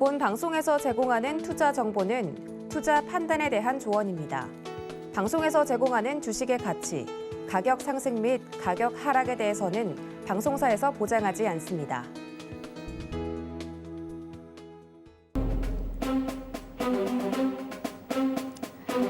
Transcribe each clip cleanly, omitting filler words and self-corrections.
본 방송에서 제공하는 투자 정보는 투자 판단에 대한 조언입니다. 방송에서 제공하는 주식의 가치, 가격 상승 및 가격 하락에 대해서는 방송사에서 보장하지 않습니다.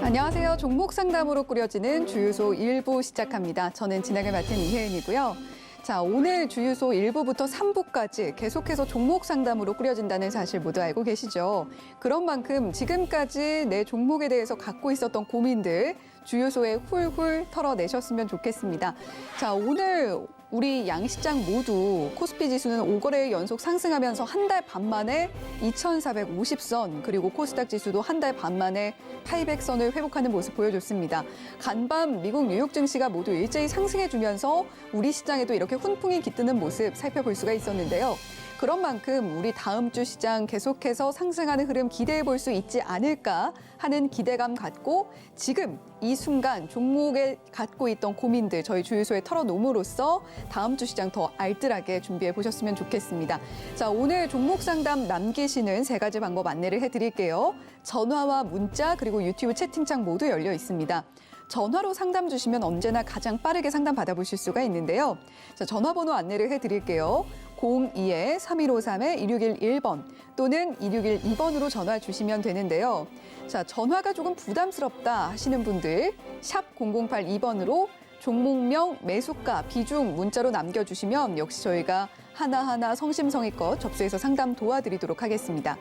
안녕하세요. 종목 상담으로 꾸려지는 주유소 1부 시작합니다. 저는 진행을 맡은 이혜은이고요. 자, 오늘 주유소 1부부터 3부까지 계속해서 종목 상담으로 꾸려진다는 사실 모두 알고 계시죠? 그런 만큼 지금까지 내 종목에 대해서 갖고 있었던 고민들 주유소에 훌훌 털어내셨으면 좋겠습니다. 자, 오늘 우리 양시장 모두 코스피 지수는 5거래 연속 상승하면서 한 달 반 만에 2,450선, 그리고 코스닥 지수도 한 달 반 만에 800선을 회복하는 모습 보여줬습니다. 간밤 미국 뉴욕 증시가 모두 일제히 상승해주면서 우리 시장에도 이렇게 훈풍이 깃드는 모습 살펴볼 수가 있었는데요. 그런 만큼 우리 다음 주 시장 계속해서 상승하는 흐름 기대해 볼 수 있지 않을까 하는 기대감 갖고 지금 이 순간 종목에 갖고 있던 고민들 저희 주유소에 털어놓음으로써 다음 주 시장 더 알뜰하게 준비해 보셨으면 좋겠습니다. 자, 오늘 종목 상담 남기시는 3가지 방법 안내를 해드릴게요. 전화와 문자 그리고 유튜브 채팅창 모두 열려 있습니다. 전화로 상담 주시면 언제나 가장 빠르게 상담 받아보실 수가 있는데요. 자, 전화번호 안내를 해드릴게요. 02-3153-2611번 또는 2612번으로 전화 주시면 되는데요. 자, 전화가 조금 부담스럽다 하시는 분들 샵 0082번으로 종목명, 매수가, 비중 문자로 남겨주시면 역시 저희가 하나하나 성심성의껏 접수해서 상담 도와드리도록 하겠습니다.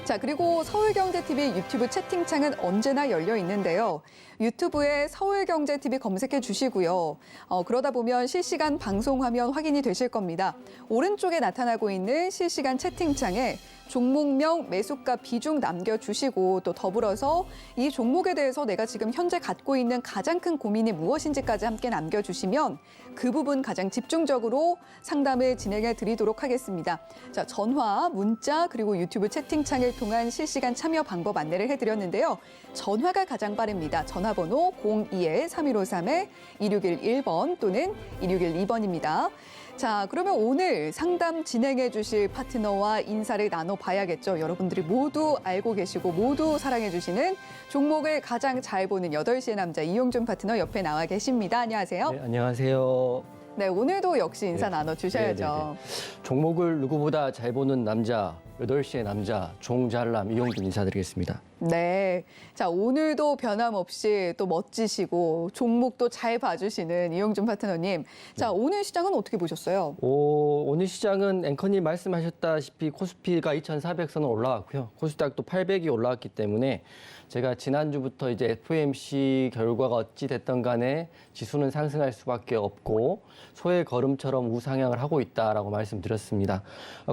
자, 그리고 서울경제TV 유튜브 채팅창은 언제나 열려 있는데요. 유튜브에 서울경제TV 검색해 주시고요. 그러다 보면 실시간 방송 화면 확인이 되실 겁니다. 오른쪽에 나타나고 있는 실시간 채팅창에 종목명, 매수가, 비중 남겨주시고 또 더불어서 이 종목에 대해서 내가 지금 현재 갖고 있는 가장 큰 고민이 무엇인지까지 함께 남겨주시면 그 부분 가장 집중적으로 상담을 진행해 드리도록 하겠습니다. 자, 전화, 문자 그리고 유튜브 채팅창을 통한 실시간 참여 방법 안내를 해드렸는데요. 전화가 가장 빠릅니다. 전화번호 02-3153-2611번 또는 2612번입니다. 자, 그러면 오늘 상담 진행해 주실 파트너와 인사를 나눠봐야겠죠. 여러분들이 모두 알고 계시고 모두 사랑해 주시는 종목을 가장 잘 보는 8시의 남자 이용준 파트너 옆에 나와 계십니다. 안녕하세요. 네, 안녕하세요. 네, 오늘도 역시 인사 네. 나눠주셔야죠. 네네네. 종목을 누구보다 잘 보는 남자, 8시의 남자, 종잘남 이용준 인사드리겠습니다. 네. 자, 오늘도 변함없이 또 멋지시고 종목도 잘 봐주시는 이용준 파트너님. 자, 오늘 시장은 어떻게 보셨어요? 오늘 시장은 앵커님 말씀하셨다시피 코스피가 2,400선을 올라왔고요. 코스닥도 800이 올라왔기 때문에 제가 지난주부터 이제 FOMC 결과가 어찌 됐든 간에 지수는 상승할 수밖에 없고 소의 걸음처럼 우상향을 하고 있다라고 말씀드렸습니다.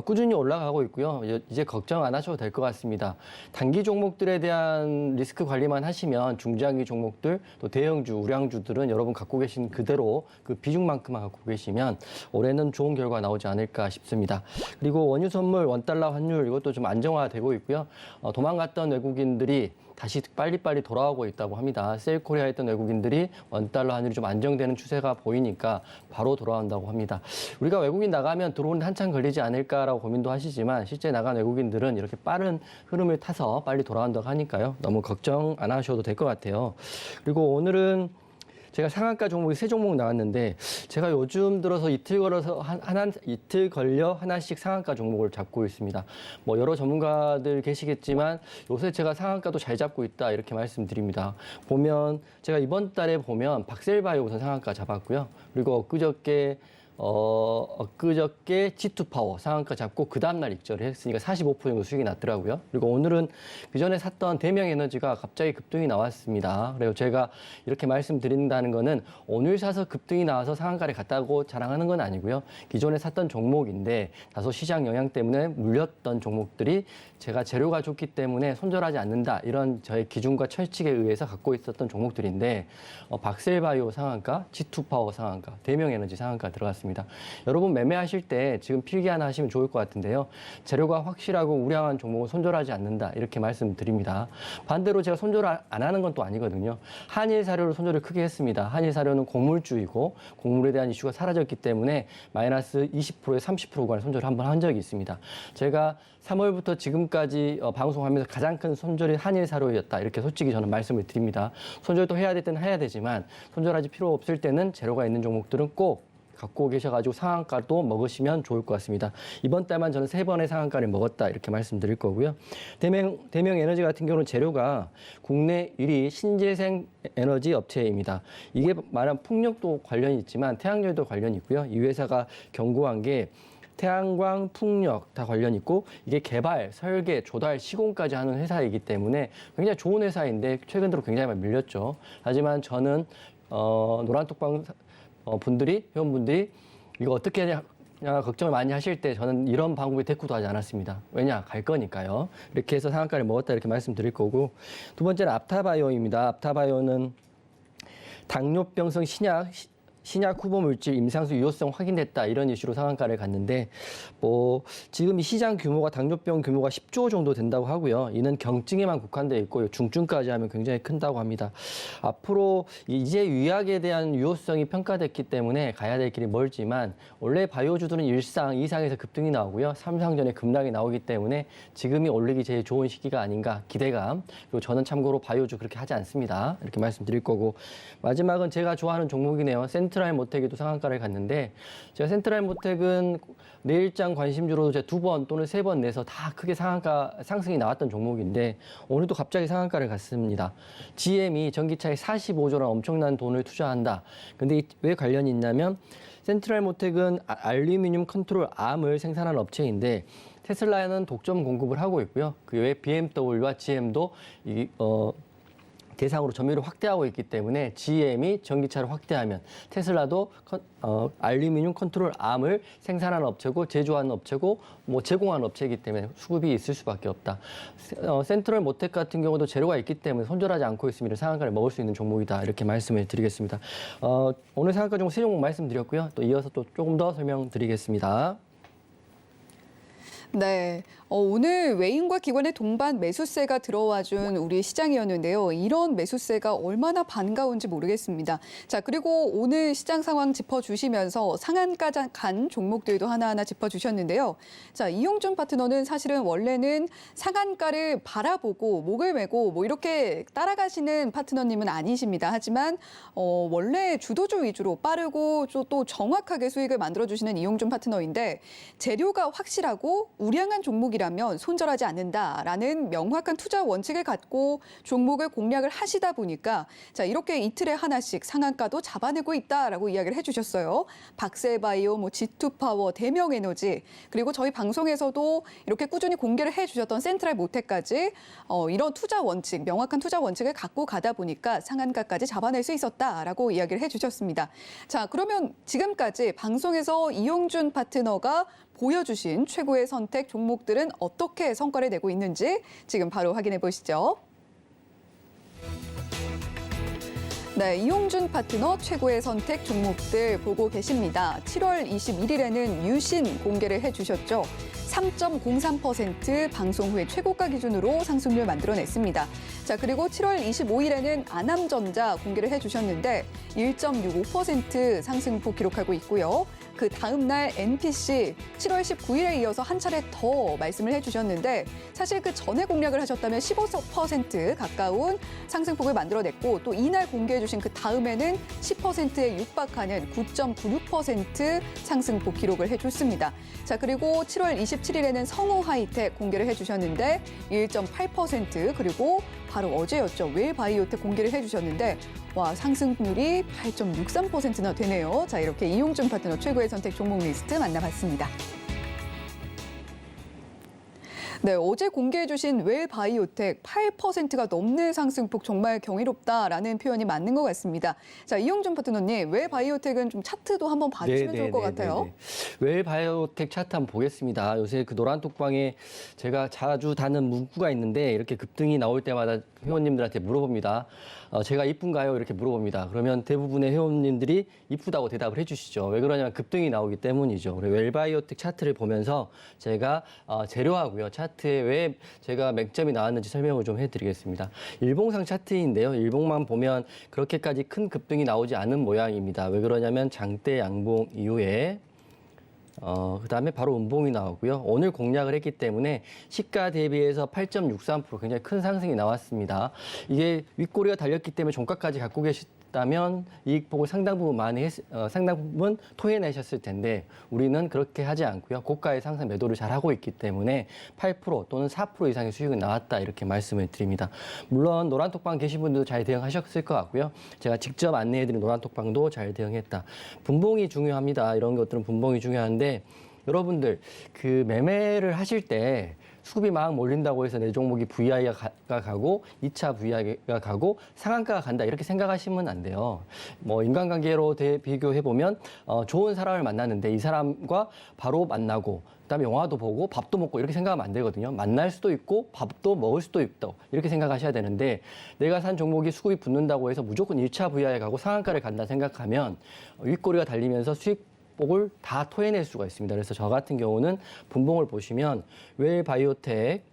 꾸준히 올라가고 있고요. 이제 걱정 안 하셔도 될 것 같습니다. 단기 종목들에 대한 리스크 관리만 하시면 중장기 종목들 또 대형주, 우량주들은 여러분 갖고 계신 그대로 그 비중만큼만 갖고 계시면 올해는 좋은 결과 나오지 않을까 싶습니다. 그리고 원유 선물, 원달러 환율 이것도 좀 안정화되고 있고요. 도망갔던 외국인들이 다시 빨리빨리 돌아오고 있다고 합니다. 세일코리아 했던 외국인들이 원달러 환율이 좀 안정되는 추세가 보이니까 바로 돌아온다고 합니다. 우리가 외국인 나가면 들어오는데 한참 걸리지 않을까라고 고민도 하시지만 실제 나간 외국인들은 이렇게 빠른 흐름을 타서 빨리 돌아온다고 하니까요. 너무 걱정 안 하셔도 될 것 같아요. 그리고 오늘은 제가 상한가 종목이 3종목 나왔는데 제가 요즘 들어서 이틀 걸려 하나씩 상한가 종목을 잡고 있습니다. 뭐 여러 전문가들 계시겠지만 요새 제가 상한가도 잘 잡고 있다 이렇게 말씀드립니다. 보면 제가 이번 달에 보면 박셀바이오 우선 상한가 잡았고요. 그리고 엊그저께 G2파워 상한가 잡고 그 다음날 익절을 했으니까 45% 정도 수익이 났더라고요. 그리고 오늘은 그전에 샀던 대명에너지가 갑자기 급등이 나왔습니다. 그리고 제가 이렇게 말씀드린다는 거는 오늘 사서 급등이 나와서 상한가를 갔다고 자랑하는 건 아니고요. 기존에 샀던 종목인데 다소 시장 영향 때문에 물렸던 종목들이 제가 재료가 좋기 때문에 손절하지 않는다. 이런 저의 기준과 철칙에 의해서 갖고 있었던 종목들인데 박셀바이오 상한가, G2파워 상한가, 대명에너지 상한가 들어갔습니다. 드리겠습니다. 여러분 매매하실 때 지금 필기 하나 하시면 좋을 것 같은데요. 재료가 확실하고 우량한 종목은 손절하지 않는다 이렇게 말씀드립니다. 반대로 제가 손절을 안 하는 건 또 아니거든요. 한일 사료를 손절을 크게 했습니다. 한일 사료는 곡물주이고 곡물에 대한 이슈가 사라졌기 때문에 마이너스 20%에 30% 구간 손절을 한번 한 적이 있습니다. 제가 3월부터 지금까지 방송하면서 가장 큰 손절이 한일 사료였다. 이렇게 솔직히 저는 말씀을 드립니다. 손절도 해야 될 때는 해야 되지만 손절하지 필요 없을 때는 재료가 있는 종목들은 꼭 갖고 계셔가지고 상한가도 먹으시면 좋을 것 같습니다. 이번 달만 저는 3번의 상한가를 먹었다 이렇게 말씀드릴 거고요. 대명 에너지 같은 경우는 재료가 국내 1위 신재생 에너지 업체입니다. 이게 말한 풍력도 관련이 있지만 태양열도 관련이 있고요. 이 회사가 경고한 게 태양광, 풍력 다 관련 있고 이게 개발, 설계, 조달, 시공까지 하는 회사이기 때문에 굉장히 좋은 회사인데 최근 들어 굉장히 많이 밀렸죠. 하지만 저는 노란톡방 회원분들이 이거 어떻게 하냐 걱정을 많이 하실 때 저는 이런 방법에 대꾸도 하지 않았습니다. 왜냐? 갈 거니까요. 이렇게 해서 상한가를 먹었다 이렇게 말씀드릴 거고 두 번째는 앞타바이오입니다. 앞타바이오는 당뇨병성 신약 후보 물질 임상수 유효성 확인됐다 이런 이슈로 상한가를 갔는데 지금 이 시장 규모가 당뇨병 규모가 10조 정도 된다고 하고요. 이는 경증에만 국한돼 있고 중증까지 하면 굉장히 큰다고 합니다. 앞으로 이제 유약에 대한 유효성이 평가됐기 때문에 가야 될 길이 멀지만 원래 바이오주들은 1상, 2상에서 급등이 나오고요. 3상 전에 급락이 나오기 때문에 지금이 올리기 제일 좋은 시기가 아닌가 기대감. 그리고 저는 참고로 바이오주 그렇게 하지 않습니다. 이렇게 말씀드릴 거고 마지막은 제가 좋아하는 종목이네요. 센트럴 모텍에도 상한가를 갔는데 제가 센트럴 모텍은 내일장 관심주로도 제가 2번 또는 3번 내서 다 크게 상승이 나왔던 종목인데 오늘도 갑자기 상한가를 갔습니다. GM이 전기차에 45조라는 엄청난 돈을 투자한다. 근데 왜 관련이 있냐면 센트럴 모텍은 알루미늄 컨트롤 암을 생산하는 업체인데 테슬라는 독점 공급을 하고 있고요. 그 외에 BMW와 GM도 대상으로 점유율을 확대하고 있기 때문에 GM이 전기차를 확대하면 테슬라도 알루미늄 컨트롤 암을 생산하는 업체고 제조하는 업체고 제공하는 업체이기 때문에 수급이 있을 수밖에 없다. 센트럴 모텍 같은 경우도 재료가 있기 때문에 손절하지 않고 있으면 상한가를 먹을 수 있는 종목이다 이렇게 말씀을 드리겠습니다. 오늘 상한가 종목 3종목 말씀드렸고요. 또 이어서 또 조금 더 설명드리겠습니다. 네. 오늘 외인과 기관의 동반 매수세가 들어와준 우리 시장이었는데요. 이런 매수세가 얼마나 반가운지 모르겠습니다. 자, 그리고 오늘 시장 상황 짚어주시면서 상한가 간 종목들도 하나하나 짚어주셨는데요. 자, 이용준 파트너는 사실은 원래는 상한가를 바라보고 목을 메고 이렇게 따라가시는 파트너님은 아니십니다. 하지만 원래 주도주 위주로 빠르고 또 정확하게 수익을 만들어주시는 이용준 파트너인데 재료가 확실하고 우량한 종목이라면 손절하지 않는다라는 명확한 투자 원칙을 갖고 종목을 공략을 하시다 보니까 자 이렇게 이틀에 하나씩 상한가도 잡아내고 있다라고 이야기를 해주셨어요. 박셀바이오, G2파워, 대명에너지 그리고 저희 방송에서도 이렇게 꾸준히 공개를 해주셨던 센트럴 모텍까지 이런 투자 원칙, 명확한 투자 원칙을 갖고 가다 보니까 상한가까지 잡아낼 수 있었다라고 이야기를 해주셨습니다. 자 그러면 지금까지 방송에서 이용준 파트너가 보여주신 최고의 선택 종목들은 어떻게 성과를 내고 있는지 지금 바로 확인해 보시죠. 네, 이용준 파트너 최고의 선택 종목들 보고 계십니다. 7월 21일에는 유신 공개를 해주셨죠. 3.03% 방송 후에 최고가 기준으로 상승률 만들어냈습니다. 자, 그리고 7월 25일에는 아남전자 공개를 해주셨는데 1.65% 상승폭 기록하고 있고요. 그 다음 날 NPC 7월 19일에 이어서 한 차례 더 말씀을 해주셨는데 사실 그 전에 공략을 하셨다면 15% 가까운 상승폭을 만들어냈고 또 이날 공개해 주신 그 다음에는 10%에 육박하는 9.96% 상승폭 기록을 해줬습니다. 자 그리고 7월 27일에는 성우하이텍 공개를 해주셨는데 1.8% 그리고 바로 어제였죠. 웰바이오텍 공개를 해주셨는데 와 상승률이 8.63%나 되네요. 자 이렇게 이용준 파트너 최고의 선택 종목 리스트 만나봤습니다. 네, 어제 공개해 주신 웰바이오텍 8%가 넘는 상승폭 정말 경이롭다라는 표현이 맞는 것 같습니다. 자, 이용준 파트너님, 웰바이오텍은 좀 차트도 한번 봐주시면 좋을 것 같아요. 웰바이오텍 차트 한번 보겠습니다. 요새 그 노란톡방에 제가 자주 다는 문구가 있는데 이렇게 급등이 나올 때마다 회원님들한테 물어봅니다. 제가 이쁜가요? 이렇게 물어봅니다. 그러면 대부분의 회원님들이 이쁘다고 대답을 해주시죠. 왜 그러냐면 급등이 나오기 때문이죠. 그리고 웰바이오텍 차트를 보면서 제가 재료하고요. 차트에 왜 제가 맹점이 나왔는지 설명을 좀 해드리겠습니다. 일봉상 차트인데요. 일봉만 보면 그렇게까지 큰 급등이 나오지 않은 모양입니다. 왜 그러냐면 장대 양봉 이후에 그다음에 바로 음봉이 나오고요. 오늘 공략을 했기 때문에 시가 대비해서 8.63% 굉장히 큰 상승이 나왔습니다. 이게 윗꼬리가 달렸기 때문에 종가까지 갖고 계셨다면 이익폭을 상당 부분 토해내셨을 텐데 우리는 그렇게 하지 않고요. 고가의 상승 매도를 잘 하고 있기 때문에 8% 또는 4% 이상의 수익이 나왔다 이렇게 말씀을 드립니다. 물론 노란톡방 계신 분들도 잘 대응하셨을 것 같고요. 제가 직접 안내해드린 노란톡방도 잘 대응했다. 분봉이 중요합니다. 이런 것들은 분봉이 중요한데 여러분들 그 매매를 하실 때 수급이 막 몰린다고 해서 내 종목이 VI가 가고 2차 VI가 가고 상한가가 간다 이렇게 생각하시면 안 돼요. 뭐 인간관계로 비교해 보면 좋은 사람을 만났는데 이 사람과 바로 만나고 그다음에 영화도 보고 밥도 먹고 이렇게 생각하면 안 되거든요. 만날 수도 있고 밥도 먹을 수도 있다 이렇게 생각하셔야 되는데 내가 산 종목이 수급이 붙는다고 해서 무조건 1차 VI에 가고 상한가를 간다 생각하면 윗꼬리가 달리면서 수익폭을 다 토해낼 수가 있습니다. 그래서 저 같은 경우는 분봉을 보시면 웰바이오텍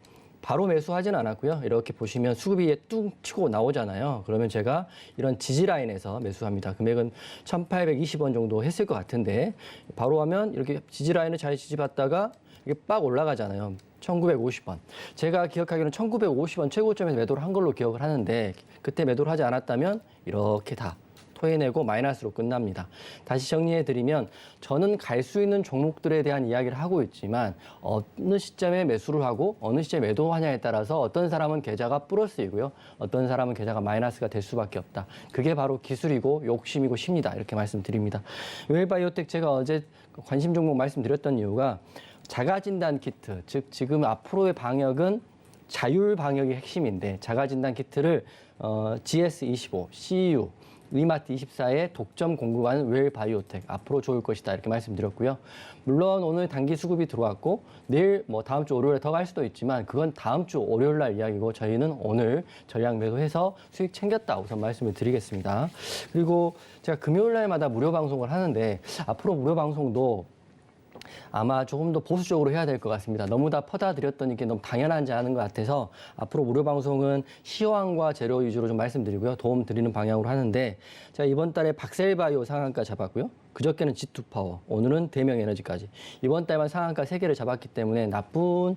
바로 매수하진 않았고요. 이렇게 보시면 수급이 뚝 치고 나오잖아요. 그러면 제가 이런 지지라인에서 매수합니다. 금액은 1,820원 정도 했을 것 같은데 바로 하면 이렇게 지지라인을 잘 지지받다가 이게 빡 올라가잖아요. 1,950원. 제가 기억하기로는 1,950원 최고점에서 매도를 한 걸로 기억을 하는데 그때 매도를 하지 않았다면 이렇게 다 토해내고 마이너스로 끝납니다. 다시 정리해드리면 저는 갈 수 있는 종목들에 대한 이야기를 하고 있지만 어느 시점에 매수를 하고 어느 시점에 매도하냐에 따라서 어떤 사람은 계좌가 플러스이고요. 어떤 사람은 계좌가 마이너스가 될 수밖에 없다. 그게 바로 기술이고 욕심이고 쉽니다. 이렇게 말씀드립니다. 웰바이오텍 제가 어제 관심 종목 말씀드렸던 이유가 자가진단 키트, 즉 지금 앞으로의 방역은 자율 방역이 핵심인데 자가진단 키트를 GS25, CU, 위마트24에 독점 공급하는 웰바이오텍 앞으로 좋을 것이다 이렇게 말씀드렸고요. 물론 오늘 단기 수급이 들어왔고 내일 다음 주 월요일에 더 갈 수도 있지만 그건 다음 주 월요일 날 이야기고 저희는 오늘 전량 매도해서 수익 챙겼다 우선 말씀을 드리겠습니다. 그리고 제가 금요일 날마다 무료 방송을 하는데 앞으로 무료 방송도 아마 조금 더 보수적으로 해야 될 것 같습니다. 너무 다 퍼다 드렸더니 이게 너무 당연하지 않은 것 같아서 앞으로 무료 방송은 시황과 재료 위주로 좀 말씀드리고요. 도움 드리는 방향으로 하는데 제가 이번 달에 박셀바이오 상한가 잡았고요. 그저께는 G2파워, 오늘은 대명에너지까지. 이번 달만 상한가 3개를 잡았기 때문에 나쁜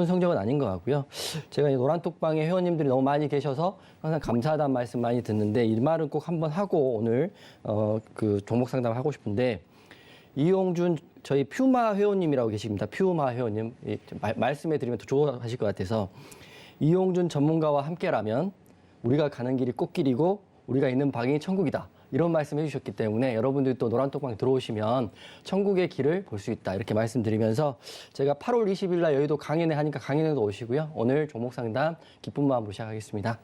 성적은 아닌 것 같고요. 제가 이 노란톡방에 회원님들이 너무 많이 계셔서 항상 감사하다는 말씀 많이 듣는데 이 말은 꼭 한번 하고 오늘 그 종목 상담을 하고 싶은데 이용준 저희 퓨마 회원님이라고 계십니다. 퓨마 회원님 말씀해 드리면 더 좋아하실 것 같아서 이용준 전문가와 함께라면 우리가 가는 길이 꽃길이고 우리가 있는 방이 천국이다. 이런 말씀해 주셨기 때문에 여러분들이 또 노란톡방 들어오시면 천국의 길을 볼 수 있다. 이렇게 말씀드리면서 제가 8월 20일 날 여의도 강연회 하니까 강연회도 오시고요. 오늘 종목 상담 기쁜 마음으로 시작하겠습니다.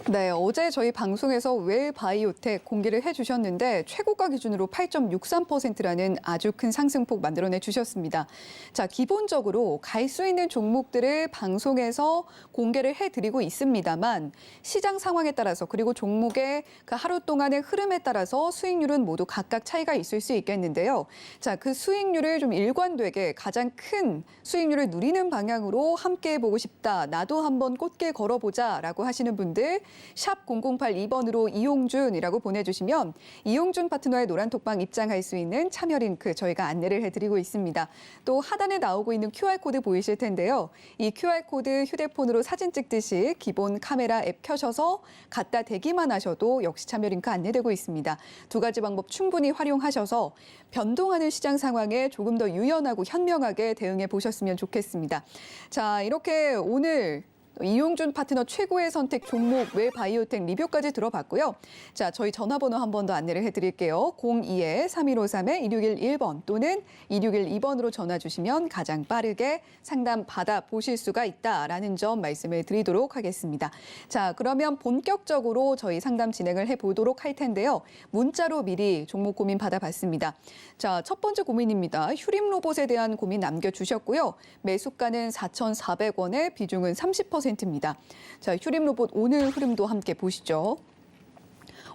네, 어제 저희 방송에서 웰바이오텍 공개를 해주셨는데 최고가 기준으로 8.63%라는 아주 큰 상승폭 만들어내 주셨습니다. 자, 기본적으로 갈 수 있는 종목들을 방송에서 공개를 해드리고 있습니다만 시장 상황에 따라서 그리고 종목의 그 하루 동안의 흐름에 따라서 수익률은 모두 각각 차이가 있을 수 있겠는데요. 자, 그 수익률을 좀 일관되게 가장 큰 수익률을 누리는 방향으로 함께 해보고 싶다. 나도 한번 꽃게 걸어보자라고 하시는 분들 샵 0082번으로 이용준이라고 보내주시면 이용준 파트너의 노란톡방 입장할 수 있는 참여 링크 저희가 안내를 해드리고 있습니다. 또 하단에 나오고 있는 QR코드 보이실 텐데요. 이 QR코드 휴대폰으로 사진 찍듯이 기본 카메라 앱 켜셔서 갖다 대기만 하셔도 역시 참여 링크 안내되고 있습니다. 두 가지 방법 충분히 활용하셔서 변동하는 시장 상황에 조금 더 유연하고 현명하게 대응해 보셨으면 좋겠습니다. 자, 이렇게 오늘 이용준 파트너 최고의 선택 종목 웰바이오텍 리뷰까지 들어봤고요. 자, 저희 전화번호 한 번 더 안내를 해드릴게요. 02-3153-2611번 또는 2612번으로 전화 주시면 가장 빠르게 상담 받아보실 수가 있다라는 점 말씀을 드리도록 하겠습니다. 자, 그러면 본격적으로 저희 상담 진행을 해보도록 할 텐데요. 문자로 미리 종목 고민 받아봤습니다. 자, 첫 번째 고민입니다. 휴림 로봇에 대한 고민 남겨주셨고요. 매수가는 4,400원에 비중은 30% 3.3%입니다. 자, 휴림 로봇 오늘 흐름도 함께 보시죠.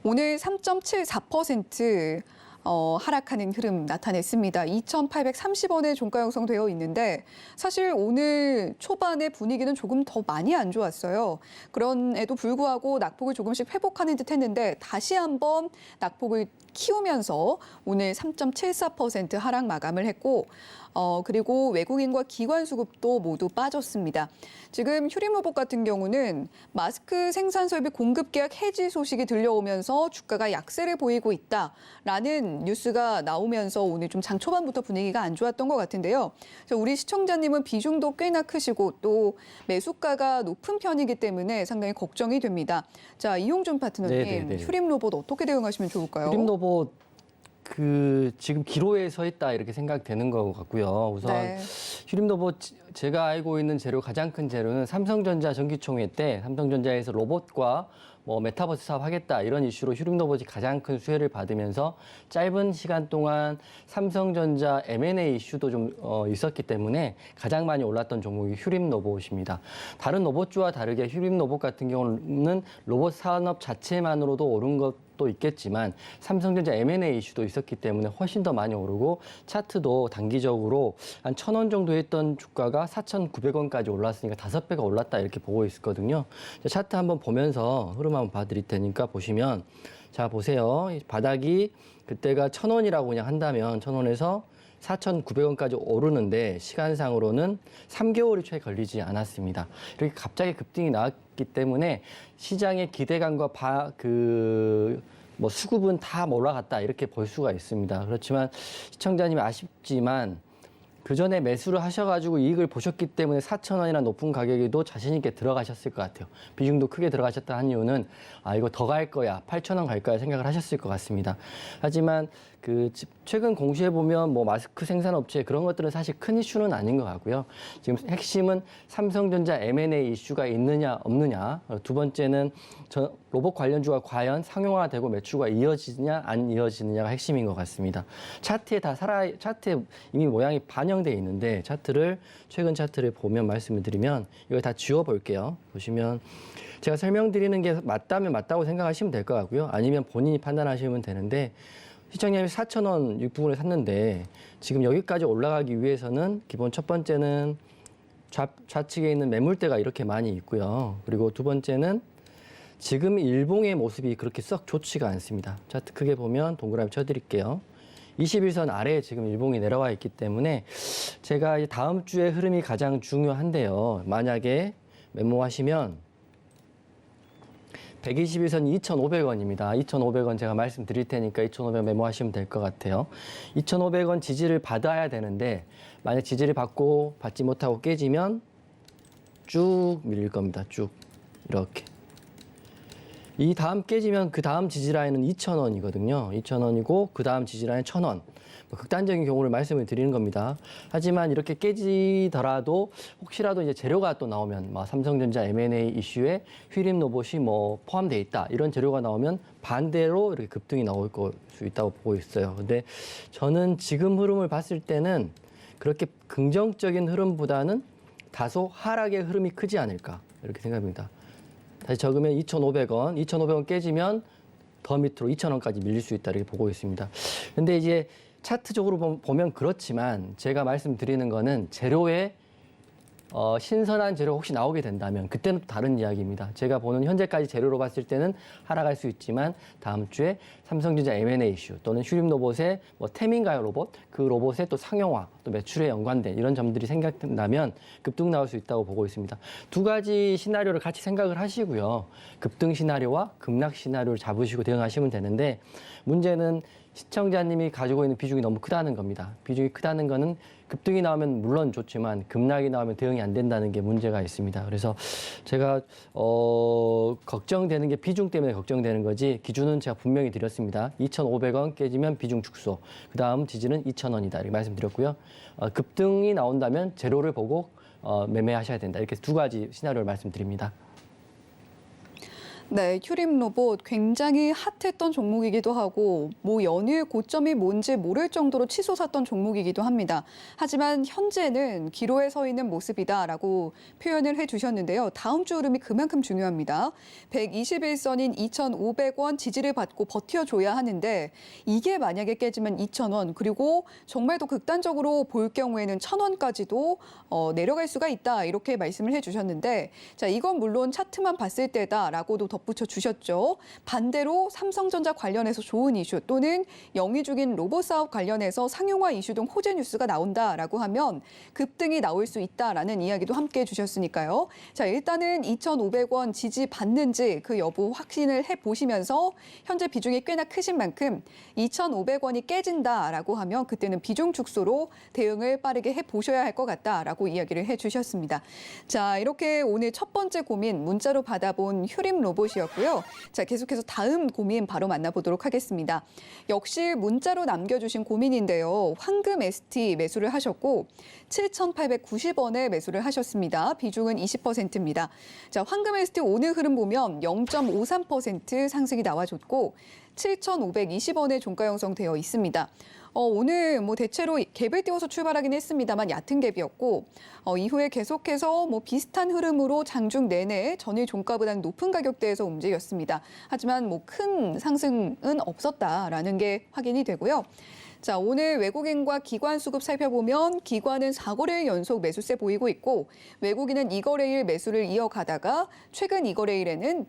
오늘 3.74% 하락하는 흐름 나타냈습니다. 2,830원에 종가 형성되어 있는데 사실 오늘 초반의 분위기는 조금 더 많이 안 좋았어요. 그런에도 불구하고 낙폭을 조금씩 회복하는 듯 했는데 다시 한번 낙폭을 키우면서 오늘 3.74% 하락 마감을 했고 그리고 외국인과 기관 수급도 모두 빠졌습니다. 지금 휴림 로봇 같은 경우는 마스크 생산 설비 공급 계약 해지 소식이 들려오면서 주가가 약세를 보이고 있다라는 뉴스가 나오면서 오늘 좀 장 초반부터 분위기가 안 좋았던 것 같은데요. 우리 시청자님은 비중도 꽤나 크시고 또 매수가가 높은 편이기 때문에 상당히 걱정이 됩니다. 자, 이용준 파트너님, 네네네. 휴림 로봇 어떻게 대응하시면 좋을까요? 휴림 로봇 지금 기로에 서 있다 이렇게 생각되는 것 같고요. 우선 네. 휴림 로봇 제가 알고 있는 재료 가장 큰 재료는 삼성전자 전기총회 때 삼성전자에서 로봇과 뭐 메타버스 사업 하겠다 이런 이슈로 휴림 로봇이 가장 큰 수혜를 받으면서 짧은 시간 동안 삼성전자 M&A 이슈도 좀 있었기 때문에 가장 많이 올랐던 종목이 휴림 로봇입니다. 다른 로봇주와 다르게 휴림 로봇 같은 경우는 로봇 산업 자체만으로도 오른 것도 있겠지만 삼성전자 M&A 이슈도 있었기 때문에 훨씬 더 많이 오르고 차트도 단기적으로 한 1,000원 정도 했던 주가가 4,900원까지 올랐으니까 5배가 올랐다 이렇게 보고 있었거든요. 차트 한번 보면서 흐름 한번 봐드릴 테니까 보시면 자 보세요. 바닥이 그때가 1,000원이라고 그냥 한다면 1,000원에서 4,900원까지 오르는데 시간상으로는 3개월이 채 걸리지 않았습니다. 이렇게 갑자기 급등이 나왔기 때문에 시장의 기대감과 수급은 다 올라갔다 이렇게 볼 수가 있습니다. 그렇지만 시청자님이 아쉽지만 그 전에 매수를 하셔가지고 이익을 보셨기 때문에 4,000원이나 높은 가격에도 자신 있게 들어가셨을 것 같아요. 비중도 크게 들어가셨다 한 이유는 이거 더 갈 거야, 8,000원 갈 거야 생각을 하셨을 것 같습니다. 하지만 최근 공시해 보면 뭐 마스크 생산업체 그런 것들은 사실 큰 이슈는 아닌 것 같고요. 지금 핵심은 삼성전자 M&A 이슈가 있느냐 없느냐. 두 번째는 로봇 관련주가 과연 상용화되고 매출과 이어지느냐 안 이어지느냐가 핵심인 것 같습니다. 차트에 이미 모양이 반영돼 있는데 최근 차트를 보면 말씀을 드리면 이걸 다 지워 볼게요. 보시면 제가 설명드리는 게 맞다면 맞다고 생각하시면 될 것 같고요. 아니면 본인이 판단하시면 되는데 시청자님이 4,000원 육부분을 샀는데 지금 여기까지 올라가기 위해서는 기본 첫 번째는 좌측에 있는 매물대가 이렇게 많이 있고요. 그리고 두 번째는 지금 일봉의 모습이 그렇게 썩 좋지가 않습니다. 차트 크게 보면 동그라미 쳐드릴게요. 21선 아래에 지금 일봉이 내려와 있기 때문에 제가 다음 주의 흐름이 가장 중요한데요. 만약에 메모하시면 121선이 2,500원입니다. 2,500원 제가 말씀드릴 테니까 2,500원 메모하시면 될 것 같아요. 2,500원 지지를 받아야 되는데 만약 지지를 받지 못하고 깨지면 쭉 밀릴 겁니다. 쭉 이렇게. 이 다음 깨지면 그 다음 지지라인은 2,000원이거든요. 2,000원이고 그 다음 지지라인 1,000원. 극단적인 경우를 말씀을 드리는 겁니다. 하지만 이렇게 깨지더라도 혹시라도 이제 재료가 또 나오면 삼성전자 M&A 이슈에 휴림 로봇이 포함되어 있다 이런 재료가 나오면 반대로 이렇게 급등이 나올 수 있다고 보고 있어요. 근데 저는 지금 흐름을 봤을 때는 그렇게 긍정적인 흐름보다는 다소 하락의 흐름이 크지 않을까 이렇게 생각합니다. 다시 적으면 2,500원 깨지면 더 밑으로 2,000원까지 밀릴 수 있다 이렇게 보고 있습니다. 근데 이제 차트적으로 보면 그렇지만 제가 말씀드리는 거는 재료에 신선한 재료 혹시 나오게 된다면 그때는 또 다른 이야기입니다. 제가 보는 현재까지 재료로 봤을 때는 하락할 수 있지만 다음 주에 삼성전자 M&A 이슈 또는 휴림 로봇의 템인가요 로봇? 그 로봇의 또 상용화, 또 매출에 연관된 이런 점들이 생각된다면 급등 나올 수 있다고 보고 있습니다. 두 가지 시나리오를 같이 생각을 하시고요. 급등 시나리오와 급락 시나리오를 잡으시고 대응하시면 되는데 문제는 시청자님이 가지고 있는 비중이 너무 크다는 겁니다. 비중이 크다는 거는 급등이 나오면 물론 좋지만 급락이 나오면 대응이 안 된다는 게 문제가 있습니다. 그래서 제가 걱정되는 게 비중 때문에 걱정되는 거지 기준은 제가 분명히 드렸습니다. 2,500원 깨지면 비중 축소. 그다음 지지는 2,000원이다. 이렇게 말씀드렸고요. 급등이 나온다면 재료를 보고 매매하셔야 된다. 이렇게 두 가지 시나리오를 말씀드립니다. 네, 휴림 로봇 굉장히 핫했던 종목이기도 하고 뭐 연휴의 고점이 뭔지 모를 정도로 치솟았던 종목이기도 합니다. 하지만 현재는 기로에 서 있는 모습이다라고 표현을 해주셨는데요. 다음 주 흐름이 그만큼 중요합니다. 121선인 2,500원 지지를 받고 버텨줘야 하는데 이게 만약에 깨지면 2,000원 그리고 정말 더 극단적으로 볼 경우에는 1,000원까지도 내려갈 수가 있다 이렇게 말씀을 해주셨는데 자 이건 물론 차트만 봤을 때다라고도 덧붙여 주셨죠. 반대로 삼성전자 관련해서 좋은 이슈 또는 영위 중인 로봇 사업 관련해서 상용화 이슈 등 호재 뉴스가 나온다라고 하면 급등이 나올 수 있다라는 이야기도 함께 해주셨으니까요. 자 일단은 2,500원 지지 받는지 그 여부 확신을 해보시면서 현재 비중이 꽤나 크신 만큼 2,500원이 깨진다라고 하면 그때는 비중 축소로 대응을 빠르게 해보셔야 할 것 같다라고 이야기를 해주셨습니다. 자 이렇게 오늘 첫 번째 고민 문자로 받아본 휴림 로봇이었고요. 자 계속해서 다음 고민 바로 만나보도록 하겠습니다. 역시 문자로 남겨주신 고민인데요. 황금 ST 매수를 하셨고 7,890원에 매수를 하셨습니다. 비중은 20%입니다. 자 황금 ST 오늘 흐름 보면 0.53% 상승이 나와줬고 7,520원에 종가 형성되어 있습니다. 오늘 뭐 대체로 갭을 띄워서 출발하긴 했습니다만 얕은 갭이었고 이후에 계속해서 뭐 비슷한 흐름으로 장중 내내 전일 종가보다 높은 가격대에서 움직였습니다. 하지만 뭐 큰 상승은 없었다라는 게 확인이 되고요. 자, 오늘 외국인과 기관 수급 살펴보면 기관은 4거래일 연속 매수세 보이고 있고 외국인은 2거래일 매수를 이어가다가 최근 2거래일에는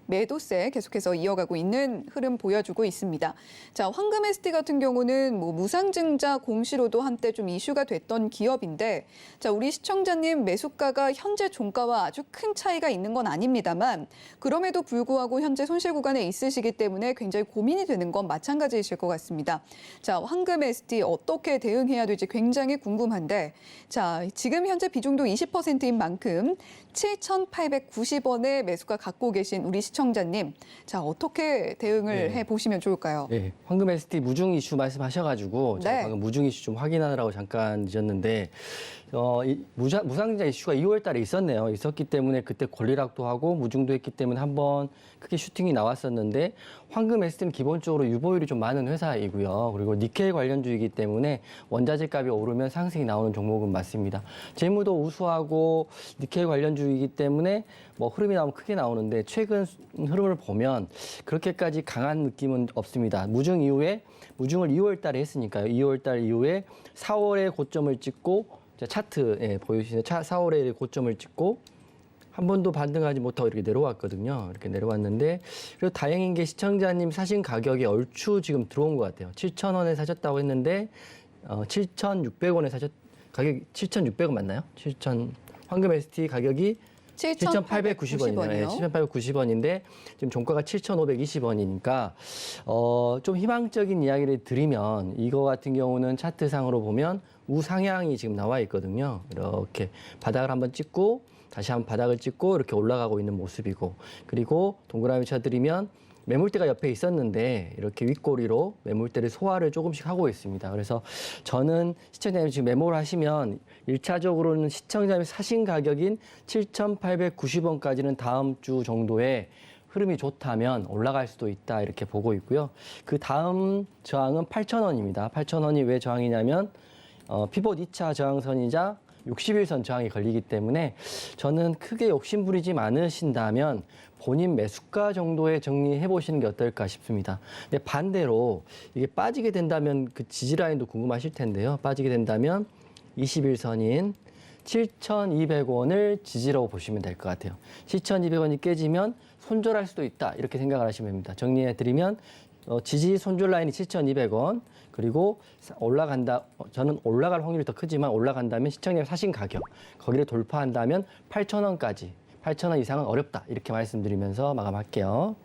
매도세 계속해서 이어가고 있는 흐름 보여주고 있습니다. 자, 황금 ST 같은 경우는 뭐 무상증자 공시로도 한때 좀 이슈가 됐던 기업인데, 자, 우리 시청자님 매수가가 현재 종가와 아주 큰 차이가 있는 건 아닙니다만, 그럼에도 불구하고 현재 손실 구간에 있으시기 때문에 굉장히 고민이 되는 건 마찬가지이실 것 같습니다. 자, 황금 ST 어떻게 대응해야 될지 굉장히 궁금한데, 자, 지금 현재 비중도 20%인 만큼 7,890원의 매수가 갖고 계신 우리 시청자님, 자 어떻게 대응을 해보시면 좋을까요? 네, 황금 ST 무중 이슈 말씀하셔가지고 제가 네. 방금 무중 이슈 좀 확인하느라고 잠깐 늦었는데 무상증자 이슈가 2월 달에 있었네요. 있었기 때문에 그때 권리락도 하고 무중도 했기 때문에 한번 크게 슈팅이 나왔었는데 황금 ST는 기본적으로 유보율이 좀 많은 회사이고요. 그리고 니켈 관련주이기 때문에 원자재 값이 오르면 상승이 나오는 종목은 맞습니다. 재무도 우수하고 니켈 관련주이기 때문에 뭐 흐름이 나오면 크게 나오는데 최근 흐름을 보면 그렇게까지 강한 느낌은 없습니다. 무중을 2월 달에 했으니까요. 2월 달 이후에 4월에 고점을 찍고 차트 보여주시는 4월에 고점을 찍고 한 번도 반등하지 못하고 이렇게 내려왔거든요. 이렇게 내려왔는데 그리고 다행인 게 시청자님 사신 가격이 얼추 지금 들어온 것 같아요. 7,000원에 사셨다고 했는데 7,600원에 가격이 7,600원 맞나요? 황금 ST 가격이 7,890원이네요. 7,890원인데 지금 종가가 7,520원이니까 좀 희망적인 이야기를 드리면 이거 같은 경우는 차트상으로 보면 우상향이 지금 나와 있거든요. 이렇게 바닥을 한번 찍고 다시 한번 바닥을 찍고 이렇게 올라가고 있는 모습이고 그리고 동그라미 쳐드리면 매물대가 옆에 있었는데 이렇게 윗꼬리로 매물대를 소화를 조금씩 하고 있습니다. 그래서 저는 시청자님 지금 매모를 하시면 1차적으로는 시청자님이 사신 가격인 7,890원까지는 다음 주 정도에 흐름이 좋다면 올라갈 수도 있다 이렇게 보고 있고요. 그 다음 저항은 8,000원입니다. 8,000원이 왜 저항이냐면 피봇 2차 저항선이자 60일선 저항이 걸리기 때문에 저는 크게 욕심부리지 않으신다면 본인 매수가 정도에 정리해 보시는 게 어떨까 싶습니다. 근데 반대로 이게 빠지게 된다면 그 지지라인도 궁금하실 텐데요. 빠지게 된다면 21선인 7,200원을 지지라고 보시면 될 것 같아요. 7,200원이 깨지면 손절할 수도 있다 이렇게 생각을 하시면 됩니다. 정리해 드리면 지지 손절 라인이 7,200원 그리고 올라간다. 저는 올라갈 확률이 더 크지만 올라간다면 시청자 사신 가격 거기를 돌파한다면 8,000원까지 8,000원 이상은 어렵다 이렇게 말씀드리면서 마감할게요.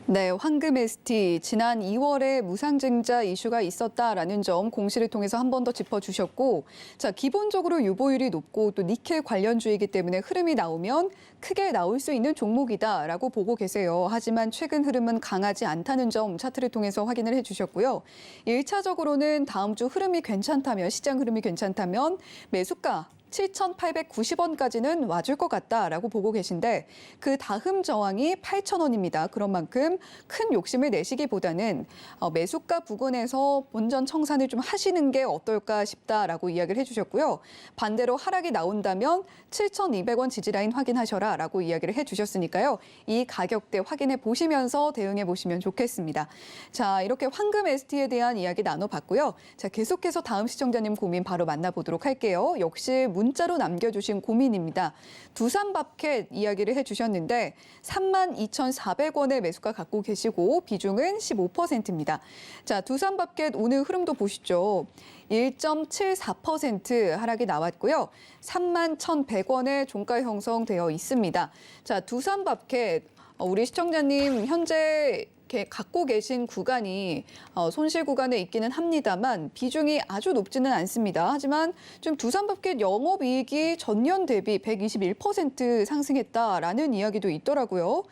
네, 황금 ST 지난 2월에 무상증자 이슈가 있었다라는 점 공시를 통해서 한 번 더 짚어주셨고 자 기본적으로 유보율이 높고 또 니켈 관련주이기 때문에 흐름이 나오면 크게 나올 수 있는 종목이다라고 보고 계세요. 하지만 최근 흐름은 강하지 않다는 점 차트를 통해서 확인을 해주셨고요. 1차적으로는 다음 주 흐름이 괜찮다면 시장 흐름이 괜찮다면 매수가 7,890원까지는 와줄 것 같다라고 보고 계신데 그 다음 저항이 8,000원입니다. 그런 만큼 큰 욕심을 내시기보다는 매수가 부근에서 본전 청산을 좀 하시는 게 어떨까 싶다라고 이야기를 해주셨고요. 반대로 하락이 나온다면 7,200원 지지라인 확인하셔라라고 이야기를 해주셨으니까요. 이 가격대 확인해 보시면서 대응해 보시면 좋겠습니다. 자, 이렇게 황금 ST에 대한 이야기 나눠봤고요. 자, 계속해서 다음 시청자님 고민 바로 만나보도록 할게요. 역시 문자로 남겨주신 고민입니다. 두산밥켓 이야기를 해주셨는데 32,400원의 매수가 갖고 계시고 비중은 15%입니다. 자, 두산밥켓 오늘 흐름도 보시죠. 1.74% 하락이 나왔고요. 31,100원의 종가 형성되어 있습니다. 자, 두산밥켓 우리 시청자님 현재 갖고 계신 구간이 손실 구간에 있기는 합니다만 비중이 아주 높지는 않습니다. 하지만 좀 두산밥켓 영업이익이 전년 대비 121% 상승했다라는 이야기도 있더라고요.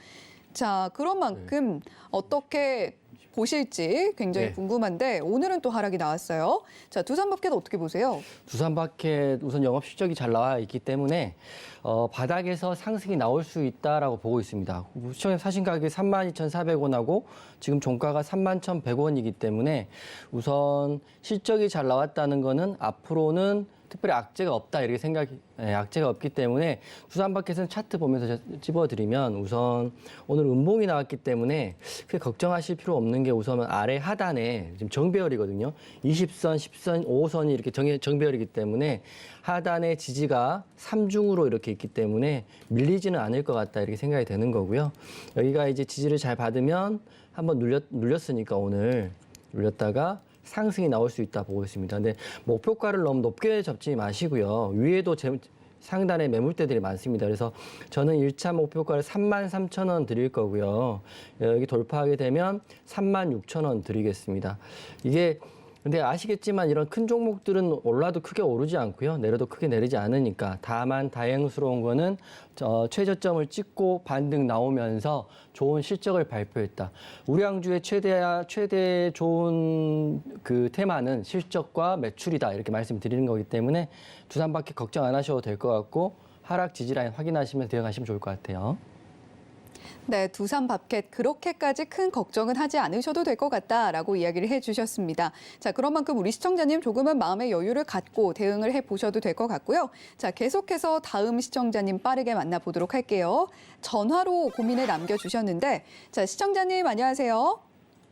자, 그런 만큼 어떻게 보실지 굉장히 네. 궁금한데 오늘은 또 하락이 나왔어요. 자, 두산밥켓 어떻게 보세요? 두산마켓 우선 영업 실적이 잘 나와 있기 때문에 바닥에서 상승이 나올 수 있다라고 보고 있습니다. 시청자 사신 가격이 32,400원하고 지금 종가가 31,100원이기 때문에 우선 실적이 잘 나왔다는 거는 앞으로는 특별히 악재가 없다 이렇게 악재가 없기 때문에 두산마켓은 차트 보면서 찝어드리면 우선 오늘 음봉이 나왔기 때문에 크게 걱정하실 필요 없는 게 우선은 아래 하단에 지금 정배열이거든요. 20선, 10선, 5선이 이렇게 정배열이기 때문에 하단의 지지가 3중으로 이렇게 있기 때문에 밀리지는 않을 것 같다 이렇게 생각이 되는 거고요. 여기가 이제 지지를 잘 받으면 한번 눌렸으니까 오늘 눌렸다가 상승이 나올 수 있다 보고 있습니다. 근데 목표가를 너무 높게 잡지 마시고요. 위에도 상단에 매물대들이 많습니다. 그래서 저는 1차 목표가를 33,000원 드릴 거고요. 여기 돌파하게 되면 36,000원 드리겠습니다. 이게 근데 아시겠지만 이런 큰 종목들은 올라도 크게 오르지 않고요. 내려도 크게 내리지 않으니까 다만 다행스러운 거는 최저점을 찍고 반등 나오면서 좋은 실적을 발표했다. 우량주의 최대 좋은 그 테마는 실적과 매출이다. 이렇게 말씀드리는 거기 때문에 두산밖에 걱정 안 하셔도 될 것 같고 하락 지지라인 확인하시면서 대응하시면 좋을 것 같아요. 네, 두산밥켓 그렇게까지 큰 걱정은 하지 않으셔도 될 것 같다라고 이야기를 해주셨습니다. 자, 그런 만큼 우리 시청자님 조금은 마음의 여유를 갖고 대응을 해보셔도 될 것 같고요. 자, 계속해서 다음 시청자님 빠르게 만나보도록 할게요. 전화로 고민을 남겨주셨는데, 자, 시청자님 안녕하세요.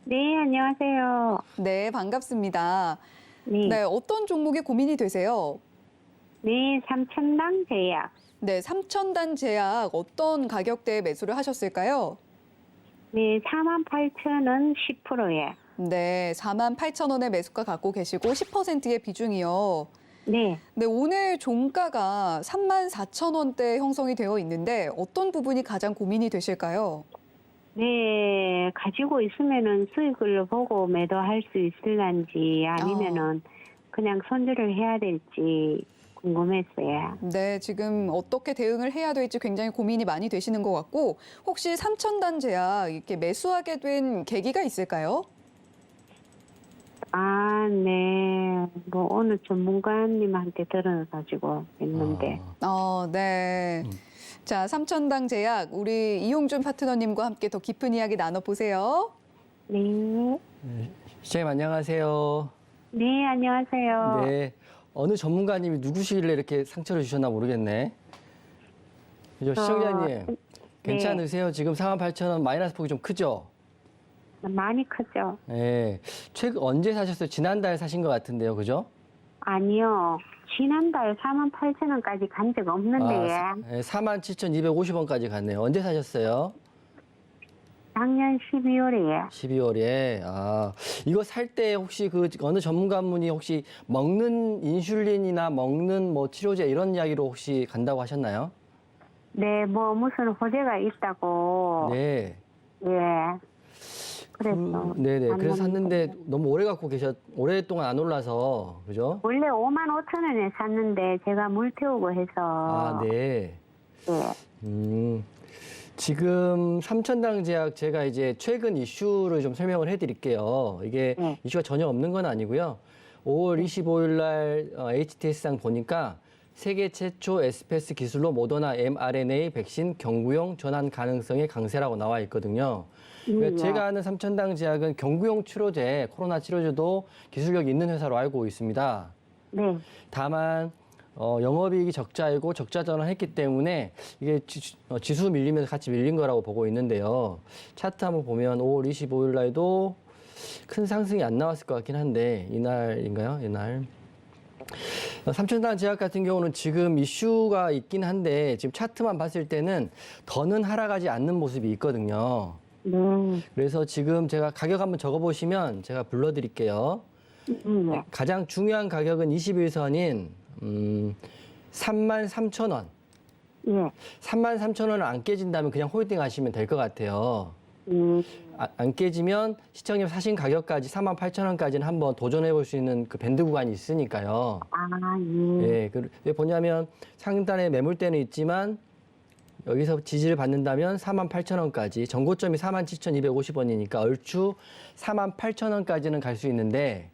네, 안녕하세요. 네, 반갑습니다. 네, 네, 어떤 종목이 고민이 되세요? 네, 삼천당 제약. 네, 3,000단 제약 어떤 가격대에 매수를 하셨을까요? 네, 48,000원 10%에. 네, 48,000원의 매수가 갖고 계시고 10%의 비중이요. 네, 네, 오늘 종가가 34,000원대 형성이 되어 있는데 어떤 부분이 가장 고민이 되실까요? 네, 가지고 있으면은 수익을 보고 매도할 수 있을런지 아니면은 그냥 손절을 해야 될지 궁금했어요. 네, 지금 어떻게 대응을 해야 될지 굉장히 고민이 많이 되시는 것 같고 혹시 3,000단 제약 이렇게 매수하게 된 계기가 있을까요? 아, 네. 뭐 오늘 전문가님한테 들어가지고 했는데. 네. 자, 3,000단 제약 우리 이용준 파트너님과 함께 더 깊은 이야기 나눠보세요. 네. 시장님 안녕하세요. 네, 안녕하세요. 네. 어느 전문가님이 누구시길래 이렇게 상처를 주셨나 모르겠네. 그죠? 시청자님, 괜찮으세요? 지금 48,000원 마이너스 폭이 좀 크죠? 많이 크죠? 네. 최근 언제 사셨어요? 지난달 사신 것 같은데요, 그죠? 아니요. 지난달 48,000원까지 간 적 없는데, 47,250원까지 갔네요. 언제 사셨어요? 작년 12월에. 12월에. 이거 살 때 혹시 그 어느 전문가분이 혹시 먹는 인슐린이나 먹는 뭐 치료제 이런 이야기로 혹시 간다고 하셨나요? 네, 뭐 무슨 호재가 있다고. 네. 예. 그래서. 네네. 안 그래서 샀는데 먹는 너무 오래 갖고 오랫동안 안 올라서, 그죠? 원래 55,000원에 샀는데 제가 물 태우고 해서. 네. 예. 지금 삼천당 제약 제가 이제 최근 이슈를 좀 설명을 해드릴게요. 이게 이슈가 전혀 없는 건 아니고요. 5월 25일 날 HTS상 보니까 세계 최초 에스페스 기술로 모더나 mRNA 백신 경구용 전환 가능성의 강세라고 나와 있거든요. 그러니까 제가 아는 삼천당 제약은 경구용 치료제, 코로나 치료제도 기술력이 있는 회사로 알고 있습니다. 네. 다만 영업이익이 적자이고 적자 전환했기 때문에 이게 지수 밀리면서 같이 밀린 거라고 보고 있는데요. 차트 한번 보면 5월 25일 날도 큰 상승이 안 나왔을 것 같긴 한데 이날인가요? 이날. 삼천당 제약 같은 경우는 지금 이슈가 있긴 한데 지금 차트만 봤을 때는 더는 하락하지 않는 모습이 있거든요. 네. 그래서 지금 제가 가격 한번 적어보시면 제가 불러드릴게요. 네. 가장 중요한 가격은 21선인 33,000원. 예. 33,000원을 안 깨진다면 그냥 홀딩 하시면 될 것 같아요. 안 깨지면 시청률 사신 가격까지 48,000원까지는 한번 도전해 볼 수 있는 그 밴드 구간이 있으니까요. 아, 예. 예, 왜 보냐면 상단에 매물대는 있지만 여기서 지지를 받는다면 48,000원까지 전고점이 47,250원이니까 얼추 48,000원까지는 갈 수 있는데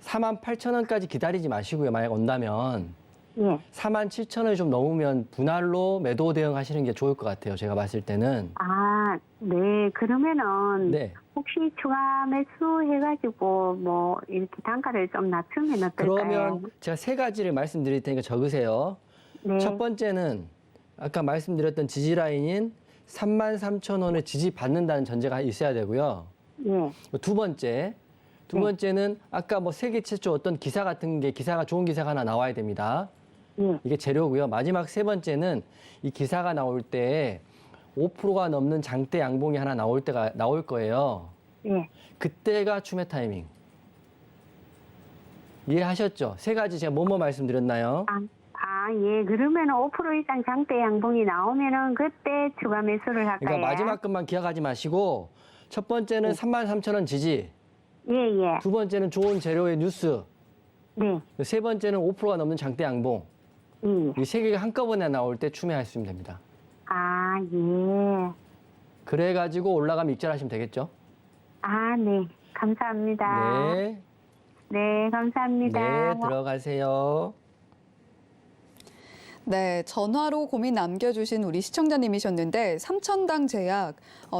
48,000원까지 기다리지 마시고요. 만약 온다면 예. 47,000원이 좀 넘으면 분할로 매도 대응하시는 게 좋을 것 같아요. 제가 봤을 때는. 아, 네. 그러면은 네. 혹시 추가 매수해가지고 뭐 이렇게 단가를 좀 낮추면 어떨까요? 그러면 제가 세 가지를 말씀드릴 테니까 적으세요. 네. 첫 번째는 아까 말씀드렸던 지지 라인인 33,000원을 지지받는다는 전제가 있어야 되고요. 예. 두 번째는 아까 뭐 세계 최초 어떤 기사 같은 게 기사가 좋은 기사가 하나 나와야 됩니다. 예. 이게 재료고요. 마지막 세 번째는 이 기사가 나올 때 5%가 넘는 장대 양봉이 하나 나올 거예요. 예. 그때가 추매 타이밍. 이해하셨죠? 세 가지 제가 뭐뭐 말씀드렸나요? 예. 그러면 5% 이상 장대 양봉이 나오면은 그때 추가 매수를 할까요? 그러니까 마지막 것만 기억하지 마시고 첫 번째는 33,000원 지지, 예, 예. 두 번째는 좋은 재료의 뉴스, 네. 세 번째는 5%가 넘는 장대 양봉. 예. 이 세 개가 한꺼번에 나올 때 추매하시면 됩니다. 아, 예. 그래가지고 올라가면 익절하시면 되겠죠? 아, 네. 감사합니다. 네. 네, 감사합니다. 네, 들어가세요. 네, 전화로 고민 남겨주신 우리 시청자님이셨는데 삼천당 제약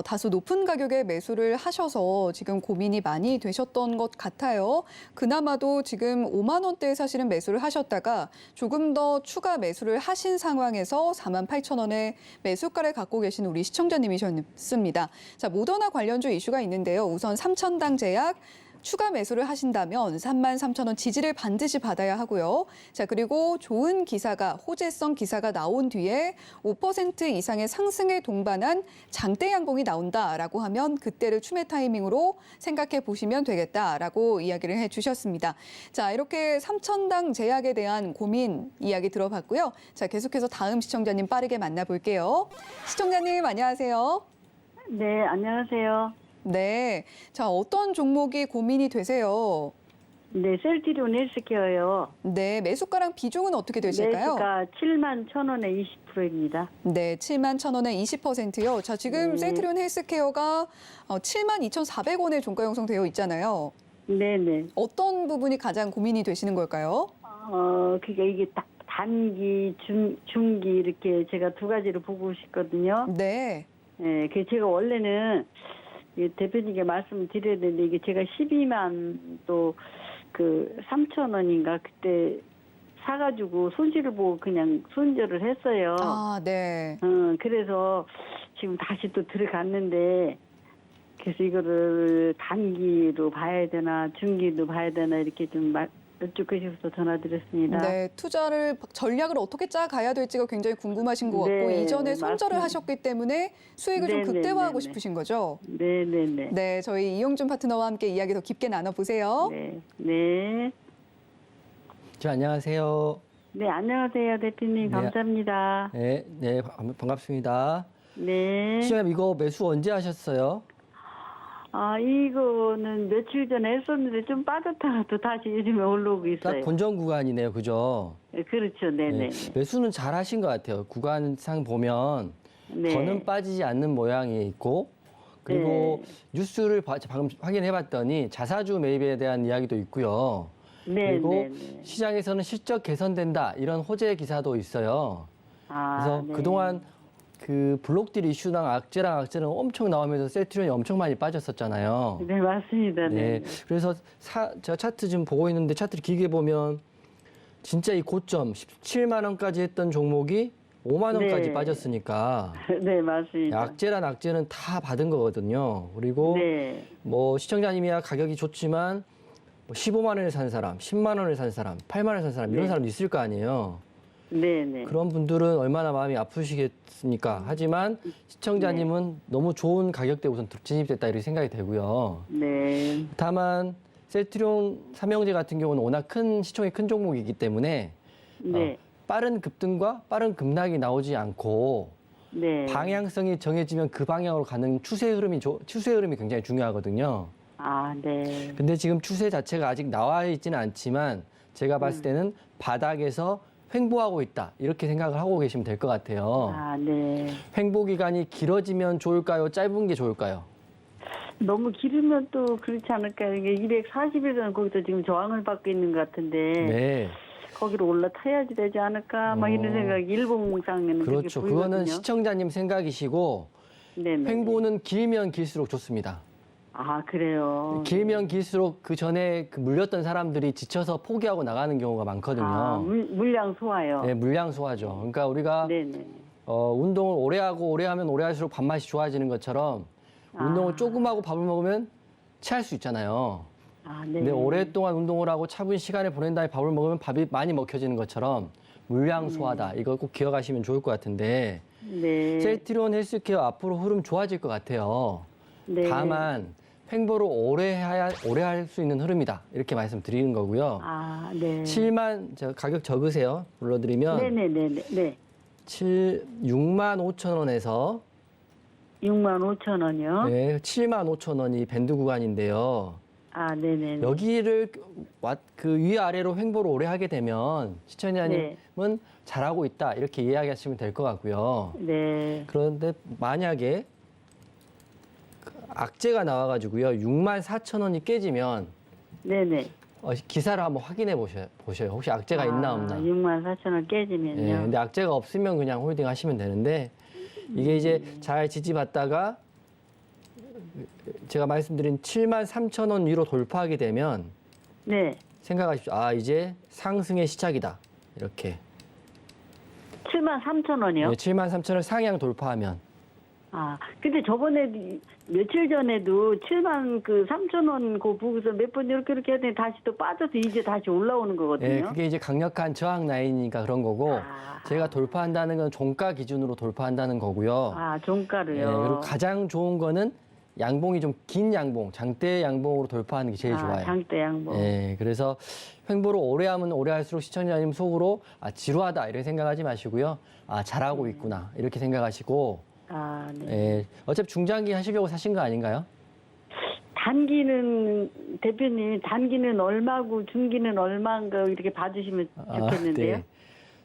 다소 높은 가격에 매수를 하셔서 지금 고민이 많이 되셨던 것 같아요. 그나마도 지금 5만 원대에 사실은 매수를 하셨다가 조금 더 추가 매수를 하신 상황에서 48,000원의 매수가를 갖고 계신 우리 시청자님이셨습니다. 자, 모더나 관련주 이슈가 있는데요. 우선 삼천당 제약 추가 매수를 하신다면 33,000원 지지를 반드시 받아야 하고요. 자, 그리고 좋은 기사가, 호재성 기사가 나온 뒤에 5% 이상의 상승에 동반한 장대 양봉이 나온다라고 하면 그때를 추매 타이밍으로 생각해 보시면 되겠다라고 이야기를 해 주셨습니다. 자, 이렇게 삼천당 제약에 대한 고민 이야기 들어봤고요. 자, 계속해서 다음 시청자님 빠르게 만나볼게요. 시청자님 안녕하세요. 네, 안녕하세요. 네. 자, 어떤 종목이 고민이 되세요? 네, 셀트리온 헬스케어요. 네, 매수가랑 비중은 어떻게 되실까요? 매수가 71,000원에 20%입니다. 네, 71,000원에 20%요. 자, 지금 네. 셀트리온 헬스케어가 72,400원에 종가 형성되어 있잖아요. 네네. 어떤 부분이 가장 고민이 되시는 걸까요? 그러니까 이게 딱 단기, 중기 이렇게 제가 두 가지를 보고 싶거든요. 네. 네, 그 제가 원래는 이 대표님께 말씀을 드려야 되는데 이게 제가 12만 또 그 3,000원인가 그때 사가지고 손실을 보고 그냥 손절을 했어요. 아, 네. 그래서 지금 다시 또 들어갔는데 그래서 이거를 단기로 봐야 되나 중기로 봐야 되나 이렇게 좀 여쭙고 싶어서 전화드렸습니다. 네, 투자를 전략을 어떻게 짜 가야 될지가 굉장히 궁금하신 것 같고 네, 이전에 손절을 맞습니다. 하셨기 때문에 수익을 좀 네, 네, 극대화하고 네, 네. 싶으신 거죠? 네네네. 네, 저희 이용준 파트너와 함께 이야기 더 깊게 나눠보세요. 네. 네. 안녕하세요. 네, 안녕하세요, 대표님. 네. 감사합니다. 네, 반갑습니다. 네. 시장님 이거 매수 언제 하셨어요? 이거는 며칠 전에 했었는데 좀 빠졌다가 또 다시 요즘에 올라오고 있어요. 딱 본전 구간이네요, 그죠? 네, 그렇죠. 네네. 매수는 잘 하신 것 같아요. 구간상 보면 네. 더는 빠지지 않는 모양이 있고 그리고 뉴스를 방금 확인해 봤더니 자사주 매입에 대한 이야기도 있고요. 네, 그리고 네, 네. 시장에서는 실적 개선된다 이런 호재 기사도 있어요. 아, 그래서 네. 그동안 그 블록딜 이슈랑 악재랑 엄청 나오면서 셀트리온이 엄청 많이 빠졌었잖아요. 네, 맞습니다. 네. 네. 그래서 제가 차트 지금 보고 있는데 차트를 길게 보면 진짜 이 고점 17만 원까지 했던 종목이 5만 원까지 네. 빠졌으니까 네, 맞습니다. 악재란 악재는 다 받은 거거든요. 그리고 네. 뭐 시청자님이야 가격이 좋지만 뭐 15만 원에 산 사람, 10만 원에 산 사람, 8만 원에 산 사람 이런 네. 사람도 있을 거 아니에요. 네, 네. 그런 분들은 얼마나 마음이 아프시겠습니까? 하지만 시청자님은 너무 좋은 가격대에 우선 진입됐다 이렇게 생각이 되고요. 네. 다만 셀트리온 삼형제 같은 경우는 워낙 시총이 큰 종목이기 때문에 네. 빠른 급등과 빠른 급락이 나오지 않고 네. 방향성이 정해지면 그 방향으로 가는 추세 흐름이 굉장히 중요하거든요. 아, 네. 근데 지금 추세 자체가 아직 나와 있지는 않지만 제가 봤을 때는 바닥에서 횡보하고 있다 이렇게 생각을 하고 계시면 될 것 같아요. 아, 네. 횡보 기간이 길어지면 좋을까요? 짧은 게 좋을까요? 너무 길으면 또 그렇지 않을까요? 이게 240일은 거기서 지금 저항을 받고 있는 것 같은데 네, 거기로 올라타야지 되지 않을까? 막 이런 생각이 일봉상에는 그렇죠. 그렇게 그거는 보이거든요. 시청자님 생각이시고 네네. 횡보는 길면 길수록 좋습니다. 아, 그래요. 길면 길수록 그 전에 그 물렸던 사람들이 지쳐서 포기하고 나가는 경우가 많거든요. 아, 물량 소화요. 네, 물량 소화죠. 그러니까 우리가 네네. 운동을 오래 하고 오래 하면 오래 할수록 밥맛이 좋아지는 것처럼 운동을 조금 하고 밥을 먹으면 체할 수 있잖아요. 아, 네. 근데 오랫동안 운동을 하고 차분 시간을 보낸 다음에 밥을 먹으면 밥이 많이 먹혀지는 것처럼 물량 소화다. 이걸 꼭 기억하시면 좋을 것 같은데 네. 셀트리온 헬스케어 앞으로 흐름 좋아질 것 같아요. 네. 다만 횡보를 오래 할 수 있는 흐름이다. 이렇게 말씀드리는 거고요. 아, 네. 7만 저 가격 적으세요. 불러드리면 네네네네. 네. 6만 5천 원에서 6만 5천 원이요? 네, 7만 5천 원이 밴드 구간인데요. 아, 네네. 여기를 그 위아래로 횡보를 오래 하게 되면 시청자님은 네. 잘하고 있다 이렇게 이야기하시면 될 것 같고요. 네. 그런데 만약에 악재가 나와가지고요 6만 4천 원이 깨지면 네네. 기사를 한번 확인해 보셔요. 혹시 악재가 있나 없나. 6만 4천 원 깨지면요. 예, 근데 악재가 없으면 그냥 홀딩 하시면 되는데 이게 이제 잘 지지받다가 제가 말씀드린 7만 3천 원 위로 돌파하게 되면 네. 생각하십시오. 아, 이제 상승의 시작이다. 이렇게. 7만 3천 원이요? 7만 3천 원 상향 돌파하면. 아, 근데 저번에 며칠 전에도 7만 3천 원 그 부분에서 몇 번 이렇게 하더니 다시 또 빠져서 이제 다시 올라오는 거거든요. 예, 그게 이제 강력한 저항 라인이니까 그런 거고 아. 제가 돌파한다는 건 종가 기준으로 돌파한다는 거고요. 아, 종가로요. 예, 그리고 가장 좋은 거는 양봉이 좀 긴 양봉, 장대 양봉으로 돌파하는 게 제일 좋아요. 장대 양봉. 예, 그래서 횡보를 오래 하면 오래 할수록 시청자님 속으로 지루하다 이렇게 생각하지 마시고요. 잘하고 있구나 이렇게 생각하시고 아, 네. 예, 어차피 중장기 하시려고 사신 거 아닌가요? 단기는 대표님 단기는 얼마고 중기는 얼마인가 이렇게 봐주시면 좋겠는데요. 네.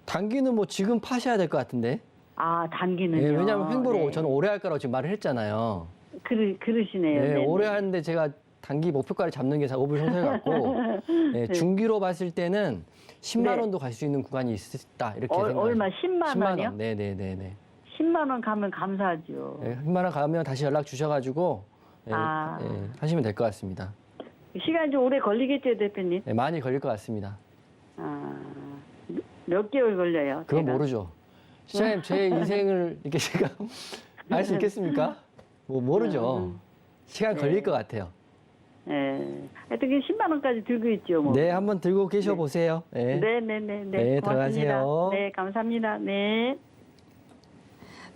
단기는 뭐 지금 파셔야 될 것 같은데. 아, 단기는요. 예, 왜냐하면 횡보를 네. 저는 오래 할 거라고 지금 말을 했잖아요. 그러시네요. 예, 네네. 오래 하는데 제가 단기 목표가를 잡는 게 작업을 형태 같고 예, 중기로 봤을 때는 10만 네. 원도 갈 수 있는 구간이 있다 이렇게 생각해요. 얼마 10만 원이요? 원. 네네네네. 10만 원 가면 감사하죠. 예, 10만 원 가면 다시 연락 주셔가지고 예, 아. 예, 하시면 될 것 같습니다. 시간이 좀 오래 걸리겠죠, 대표님? 예, 많이 걸릴 것 같습니다. 아, 몇 개월 걸려요? 그건 제가? 모르죠. 시장님 제 인생을 이렇게 제가 알 수 있겠습니까? 뭐 모르죠. 시간 네. 걸릴 것 같아요. 예. 하여튼 10만 원까지 들고 있죠, 뭐. 네, 한번 들고 계셔 보세요. 예. 네네네. 네, 들어가세요. 네, 감사합니다. 네.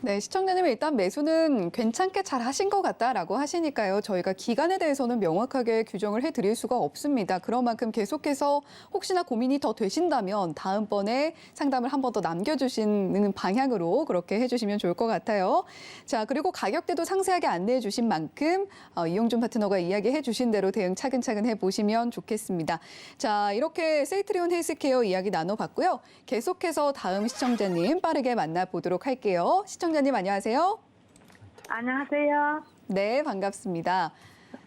네, 시청자님 일단 매수는 괜찮게 잘 하신 것 같다라고 하시니까요. 저희가 기간에 대해서는 명확하게 규정을 해드릴 수가 없습니다. 그런 만큼 계속해서 혹시나 고민이 더 되신다면 다음번에 상담을 한 번 더 남겨주시는 방향으로 그렇게 해주시면 좋을 것 같아요. 자, 그리고 가격대도 상세하게 안내해 주신 만큼 이용준 파트너가 이야기해 주신 대로 대응 차근차근 해보시면 좋겠습니다. 자, 이렇게 셀트리온 헬스케어 이야기 나눠봤고요. 계속해서 다음 시청자님 빠르게 만나보도록 할게요. 시청자님 안녕하세요. 안녕하세요. 네, 반갑습니다.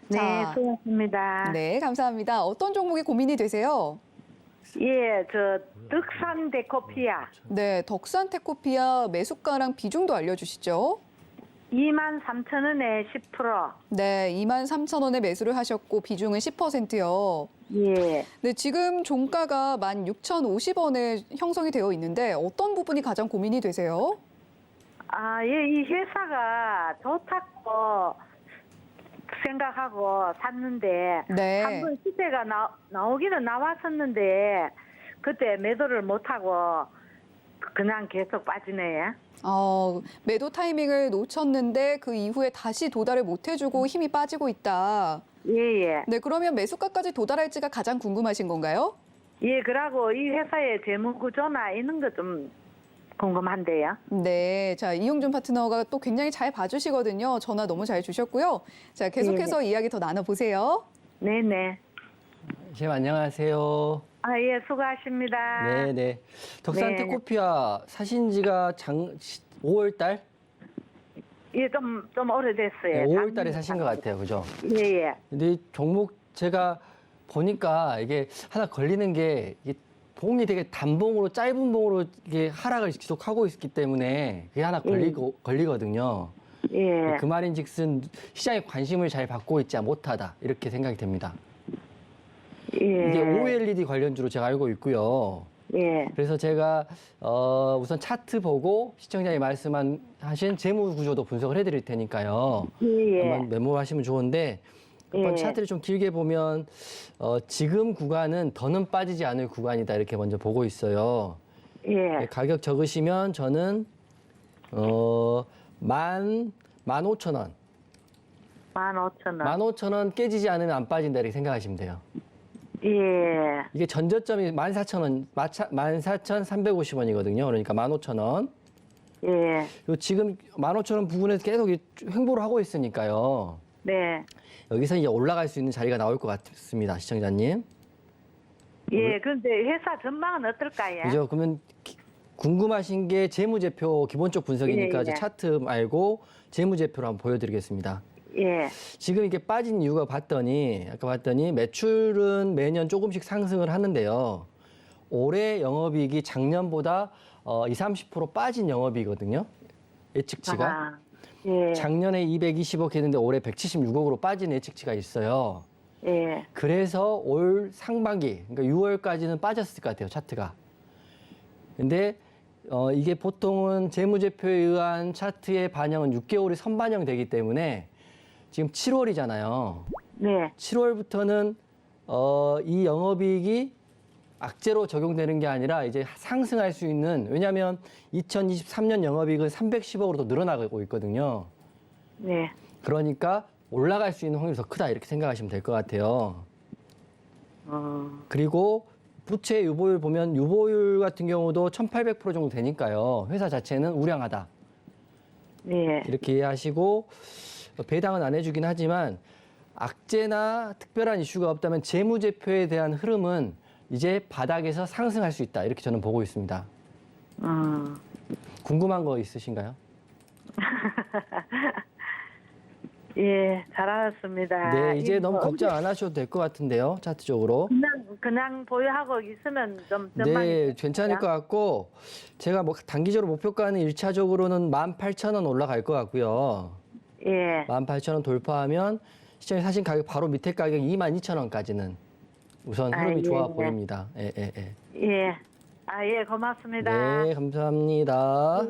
네, 자, 수고하셨습니다. 네, 감사합니다. 어떤 종목이 고민이 되세요? 예, 저 덕산 데코피아 네, 덕산 테코피아 매수가랑 비중도 알려주시죠. 23,000원에 10%. 네, 23,000원에 매수를 하셨고 비중은 10%요. 예. 네, 지금 종가가 16,050원에 형성이 되어 있는데 어떤 부분이 가장 고민이 되세요? 아, 예, 이 회사가 좋다고 생각하고 샀는데 네. 한번 시세가 나오기는 나왔었는데 그때 매도를 못하고 그냥 계속 빠지네. 매도 타이밍을 놓쳤는데 그 이후에 다시 도달을 못 해주고 힘이 빠지고 있다. 예예. 네, 그러면 매수가까지 도달할지가 가장 궁금하신 건가요? 예, 그러고 이 회사의 재무 구조나 이런 거 좀 궁금한데요. 네, 자 이용준 파트너가 또 굉장히 잘 봐주시거든요. 전화 너무 잘 주셨고요. 자 계속해서 이야기 더 나눠보세요. 네네. 선생님 안녕하세요. 아, 예, 수고하십니다. 네네. 덕산 네. 테코피아 사신 지가 5월 달? 예, 좀 오래됐어요. 네, 5월 달에 사신 것 같아요. 그죠? 예예. 근데 이 종목 제가 보니까 이게 하나 걸리는 게 이게 봉이 되게 단봉으로 짧은 봉으로 이게 하락을 지속하고 있기 때문에 그게 하나 걸리거든요. 예. 그 말인즉슨 시장의 관심을 잘 받고 있지 못하다 이렇게 생각이 됩니다. 예. 이게 OLED 관련주로 제가 알고 있고요. 예. 그래서 제가 우선 차트 보고 시청자님 말씀하신 재무 구조도 분석을 해드릴 테니까요. 예. 한번 메모하시면 좋은데 한번 예. 차트를 좀 길게 보면 지금 구간은 더는 빠지지 않을 구간이다 이렇게 먼저 보고 있어요. 예. 가격 적으시면 저는 15,000원. 15,000원. 15,000원 깨지지 않으면 안 빠진다 이렇게 생각하시면 돼요. 예. 이게 전저점이 14,000원, 14,350원이거든요. 그러니까 15,000원. 예. 그리고 지금 15,000원 부근에서 계속 횡보를 하고 있으니까요. 네. 여기서 이제 올라갈 수 있는 자리가 나올 것 같습니다, 시청자님. 예. 그런데 회사 전망은 어떨까요? 그죠? 그러면 궁금하신 게 재무제표 기본적 분석이니까 예, 저 예. 차트 말고 재무제표를 한번 보여드리겠습니다. 예. 지금 이게 빠진 이유가 아까 봤더니 매출은 매년 조금씩 상승을 하는데요. 올해 영업이익이 작년보다 20-30% 빠진 영업이익이거든요. 예측치가. 아, 예. 작년에 220억 했는데 올해 176억으로 빠진 예측치가 있어요. 예. 그래서 올 상반기, 그러니까 6월까지는 빠졌을 것 같아요, 차트가. 근데 이게 보통은 재무제표에 의한 차트의 반영은 6개월이 선반영되기 때문에 지금 7월이잖아요. 네. 7월부터는 이 영업이익이 악재로 적용되는 게 아니라 이제 상승할 수 있는, 왜냐하면 2023년 영업이익은 310억으로 더 늘어나고 있거든요. 네. 그러니까 올라갈 수 있는 확률이 더 크다 이렇게 생각하시면 될 것 같아요. 그리고 부채 유보율 보면 유보율 같은 경우도 1,800% 정도 되니까요. 회사 자체는 우량하다. 네. 이렇게 이해하시고 배당은 안 해주긴 하지만 악재나 특별한 이슈가 없다면 재무제표에 대한 흐름은 이제 바닥에서 상승할 수 있다. 이렇게 저는 보고 있습니다. 궁금한 거 있으신가요? 예, 잘 알았습니다. 네, 이제 너무 뭐 걱정 안 하셔도 될 것 같은데요. 차트적으로. 그냥 보유하고 있으면 좀 전망이 네, 괜찮을 것 같고 제가 뭐 단기적으로 목표가는 1차적으로는 18,000원 올라갈 것 같고요. 예. 18,000원 돌파하면 시장에 사신 가격 바로 밑에 가격 22,000원까지는 우선 흐름이 아, 좋아 예. 보입니다. 예. 예. 아, 예, 고맙습니다. 네, 감사합니다.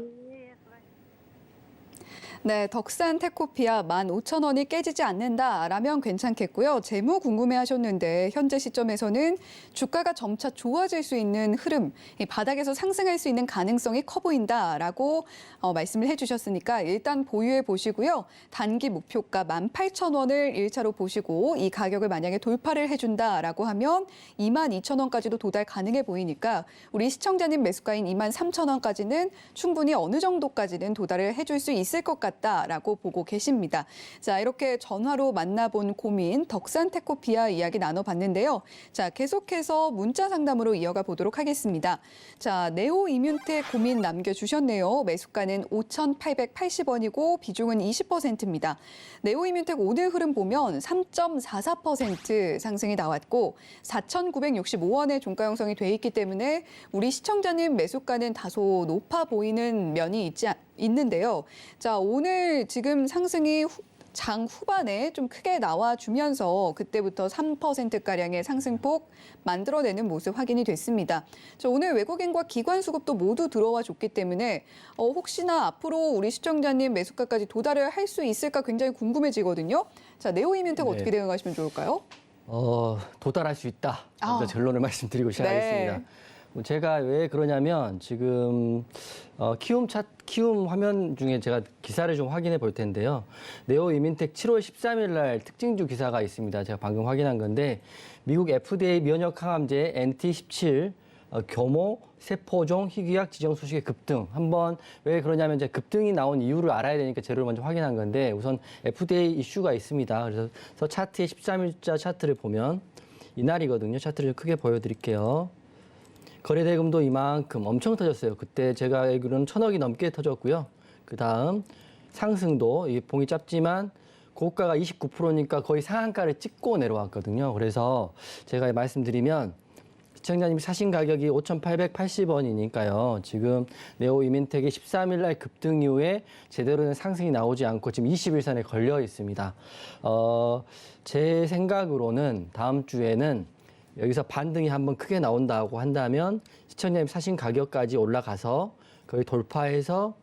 네, 덕산 테코피아 15,000원이 깨지지 않는다라면 괜찮겠고요. 재무 궁금해하셨는데 현재 시점에서는 주가가 점차 좋아질 수 있는 흐름, 이 바닥에서 상승할 수 있는 가능성이 커 보인다라고 말씀을 해주셨으니까 일단 보유해 보시고요. 단기 목표가 18,000원을 1차로 보시고 이 가격을 만약에 돌파를 해준다라고 하면 22,000원까지도 도달 가능해 보이니까 우리 시청자님 매수가인 23,000원까지는 충분히 어느 정도까지는 도달을 해줄 수 있을 것 같아요. 같다라고 보고 계십니다. 자, 이렇게 전화로 만나본 고민 덕산테코피아 이야기 나눠봤는데요. 자, 계속해서 문자 상담으로 이어가 보도록 하겠습니다. 자, 네오이뮨텍 고민 남겨주셨네요. 매수가는 5,880원이고 비중은 20%입니다. 네오이뮨텍 오늘 흐름 보면 3.44% 상승이 나왔고 4,965원의 종가 형성이 돼 있기 때문에 우리 시청자님 매수가는 다소 높아 보이는 면이 있는데요. 자, 오늘 지금 상승이 장 후반에 좀 크게 나와주면서 그때부터 3%가량의 상승폭 만들어내는 모습 확인이 됐습니다. 자, 오늘 외국인과 기관 수급도 모두 들어와 줬기 때문에 혹시나 앞으로 우리 시청자님 매수가까지 도달을 할 수 있을까 굉장히 궁금해지거든요. 자, 네오이뮨텍 네. 어떻게 대응하시면 좋을까요? 도달할 수 있다. 먼저 결론을 말씀드리고 시작하겠습니다. 네. 제가 왜 그러냐면 지금 키움 화면 중에 제가 기사를 좀 확인해 볼 텐데요. 네오이뮨텍 7월 13일 날 특징주 기사가 있습니다. 제가 방금 확인한 건데 미국 FDA 면역 항암제 NT17 교모 세포종 희귀약 지정 소식의 급등. 한번 왜 그러냐면 이제 급등이 나온 이유를 알아야 되니까 재료를 먼저 확인한 건데 우선 FDA 이슈가 있습니다. 그래서 차트의 13일자 차트를 보면 이날이거든요. 차트를 좀 크게 보여드릴게요. 거래대금도 이만큼 엄청 터졌어요. 그때 제가 알기로는 1,000억이 넘게 터졌고요. 그 다음 상승도 이 봉이 짧지만 고가가 29%니까 거의 상한가를 찍고 내려왔거든요. 그래서 제가 말씀드리면 시청자님이 사신 가격이 5,880원이니까요. 지금 네오이뮨텍이 13일 날 급등 이후에 제대로 된 상승이 나오지 않고 지금 21선에 걸려 있습니다. 제 생각으로는 다음 주에는 여기서 반등이 한번 크게 나온다고 한다면 시청자님 사신 가격까지 올라가서 거의 돌파해서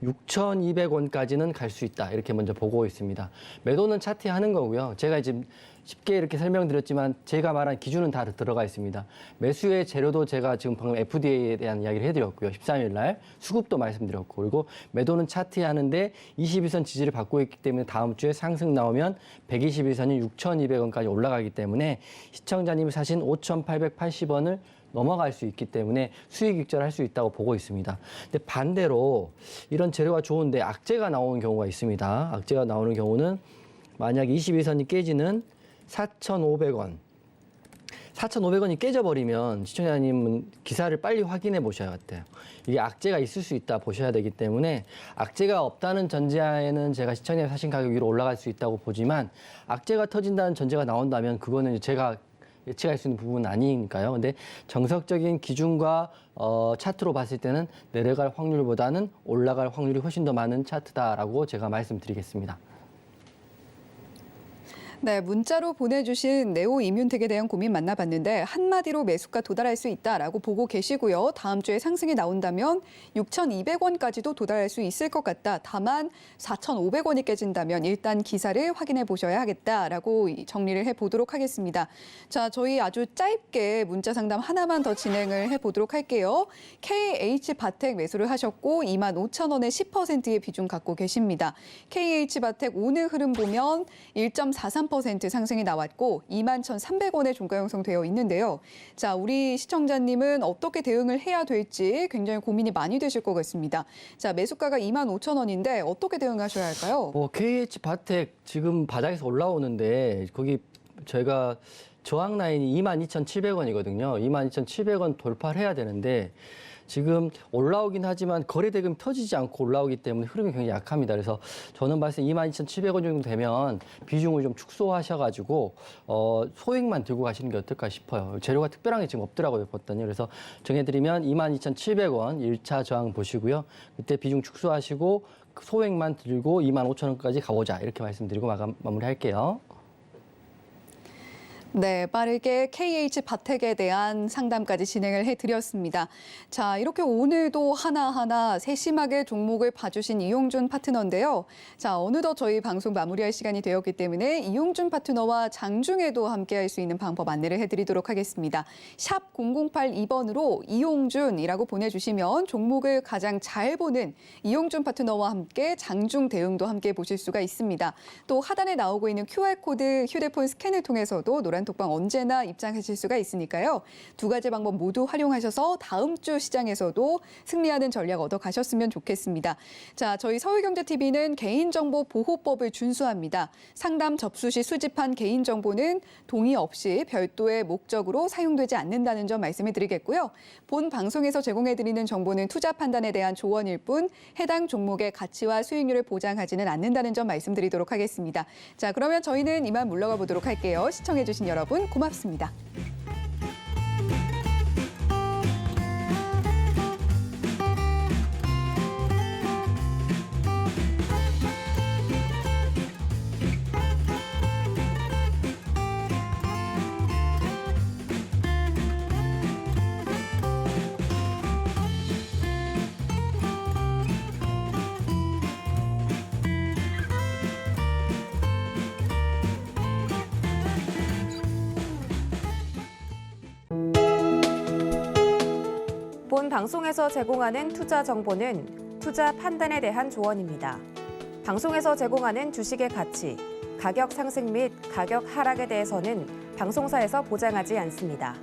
6,200원까지는 갈 수 있다. 이렇게 먼저 보고 있습니다. 매도는 차트에 하는 거고요. 제가 지금 쉽게 이렇게 설명드렸지만 제가 말한 기준은 다 들어가 있습니다. 매수의 재료도 제가 지금 방금 FDA에 대한 이야기를 해드렸고요. 13일 날 수급도 말씀드렸고 그리고 매도는 차트에 하는데 21선 지지를 받고 있기 때문에 다음 주에 상승 나오면 121선이 6,200원까지 올라가기 때문에 시청자님이 사신 5,880원을 넘어갈 수 있기 때문에 수익 익절할 수 있다고 보고 있습니다. 근데 반대로 이런 재료가 좋은데 악재가 나오는 경우가 있습니다. 악재가 나오는 경우는 만약 22선이 깨지는 4,500원. 4,500원이 깨져버리면 시청자님은 기사를 빨리 확인해 보셔야 돼요. 이게 악재가 있을 수 있다 보셔야 되기 때문에 악재가 없다는 전제하에는 제가 시청자님 사신 가격 위로 올라갈 수 있다고 보지만 악재가 터진다는 전제가 나온다면 그거는 제가 예측할 수 있는 부분은 아니니까요. 근데 정석적인 기준과 차트로 봤을 때는 내려갈 확률보다는 올라갈 확률이 훨씬 더 많은 차트다라고 제가 말씀드리겠습니다. 네, 문자로 보내주신 네오이뮨텍에 대한 고민 만나봤는데 한마디로 매수가 도달할 수 있다라고 보고 계시고요. 다음 주에 상승이 나온다면 6,200원까지도 도달할 수 있을 것 같다. 다만 4,500원이 깨진다면 일단 기사를 확인해 보셔야 하겠다라고 정리를 해보도록 하겠습니다. 자, 저희 아주 짧게 문자 상담 하나만 더 진행을 해보도록 할게요. KH바텍 매수를 하셨고 25,000원의 10%의 비중 갖고 계십니다. KH바텍 오늘 흐름 보면 1.43% 상승이 나왔고 21,300원의 종가 형성되어 있는데요. 자, 우리 시청자님은 어떻게 대응을 해야 될지 굉장히 고민이 많이 되실 것 같습니다. 자, 매수가가 25,000원인데 어떻게 대응하셔야 할까요? KH바텍 지금 바닥에서 올라오는데 거기 저희가 저항 라인이 22,700원이거든요. 22,700원 돌파를 해야 되는데 지금 올라오긴 하지만 거래대금이 터지지 않고 올라오기 때문에 흐름이 굉장히 약합니다. 그래서 저는 봤을 때 22,700원 정도 되면 비중을 좀 축소하셔가지고 소액만 들고 가시는 게 어떨까 싶어요. 재료가 특별한 게 지금 없더라고요, 봤더니. 그래서 정해드리면 22,700원 1차 저항 보시고요. 그때 비중 축소하시고 소액만 들고 25,000원까지 가보자 이렇게 말씀드리고 마무리할게요. 네, 빠르게 KH바텍에 대한 상담까지 진행을 해드렸습니다. 자, 이렇게 오늘도 하나하나 세심하게 종목을 봐주신 이용준 파트너인데요. 자, 어느덧 저희 방송 마무리할 시간이 되었기 때문에 이용준 파트너와 장중에도 함께할 수 있는 방법 안내를 해드리도록 하겠습니다. 샵 0082번으로 이용준이라고 보내주시면 종목을 가장 잘 보는 이용준 파트너와 함께 장중 대응도 함께 보실 수가 있습니다. 또 하단에 나오고 있는 QR코드 휴대폰 스캔을 통해서도 노란 단톡방 언제나 입장하실 수가 있으니까요. 두 가지 방법 모두 활용하셔서 다음 주 시장에서도 승리하는 전략 얻어가셨으면 좋겠습니다. 자, 저희 서울경제TV는 개인정보보호법을 준수합니다. 상담 접수 시 수집한 개인정보는 동의 없이 별도의 목적으로 사용되지 않는다는 점 말씀을 드리겠고요. 본 방송에서 제공해드리는 정보는 투자 판단에 대한 조언일 뿐 해당 종목의 가치와 수익률을 보장하지는 않는다는 점 말씀드리도록 하겠습니다. 자, 그러면 저희는 이만 물러가 보도록 할게요. 시청해주신 여러분 고맙습니다. 본 방송에서 제공하는 투자 정보는 투자 판단에 대한 조언입니다. 방송에서 제공하는 주식의 가치, 가격 상승 및 가격 하락에 대해서는 방송사에서 보장하지 않습니다.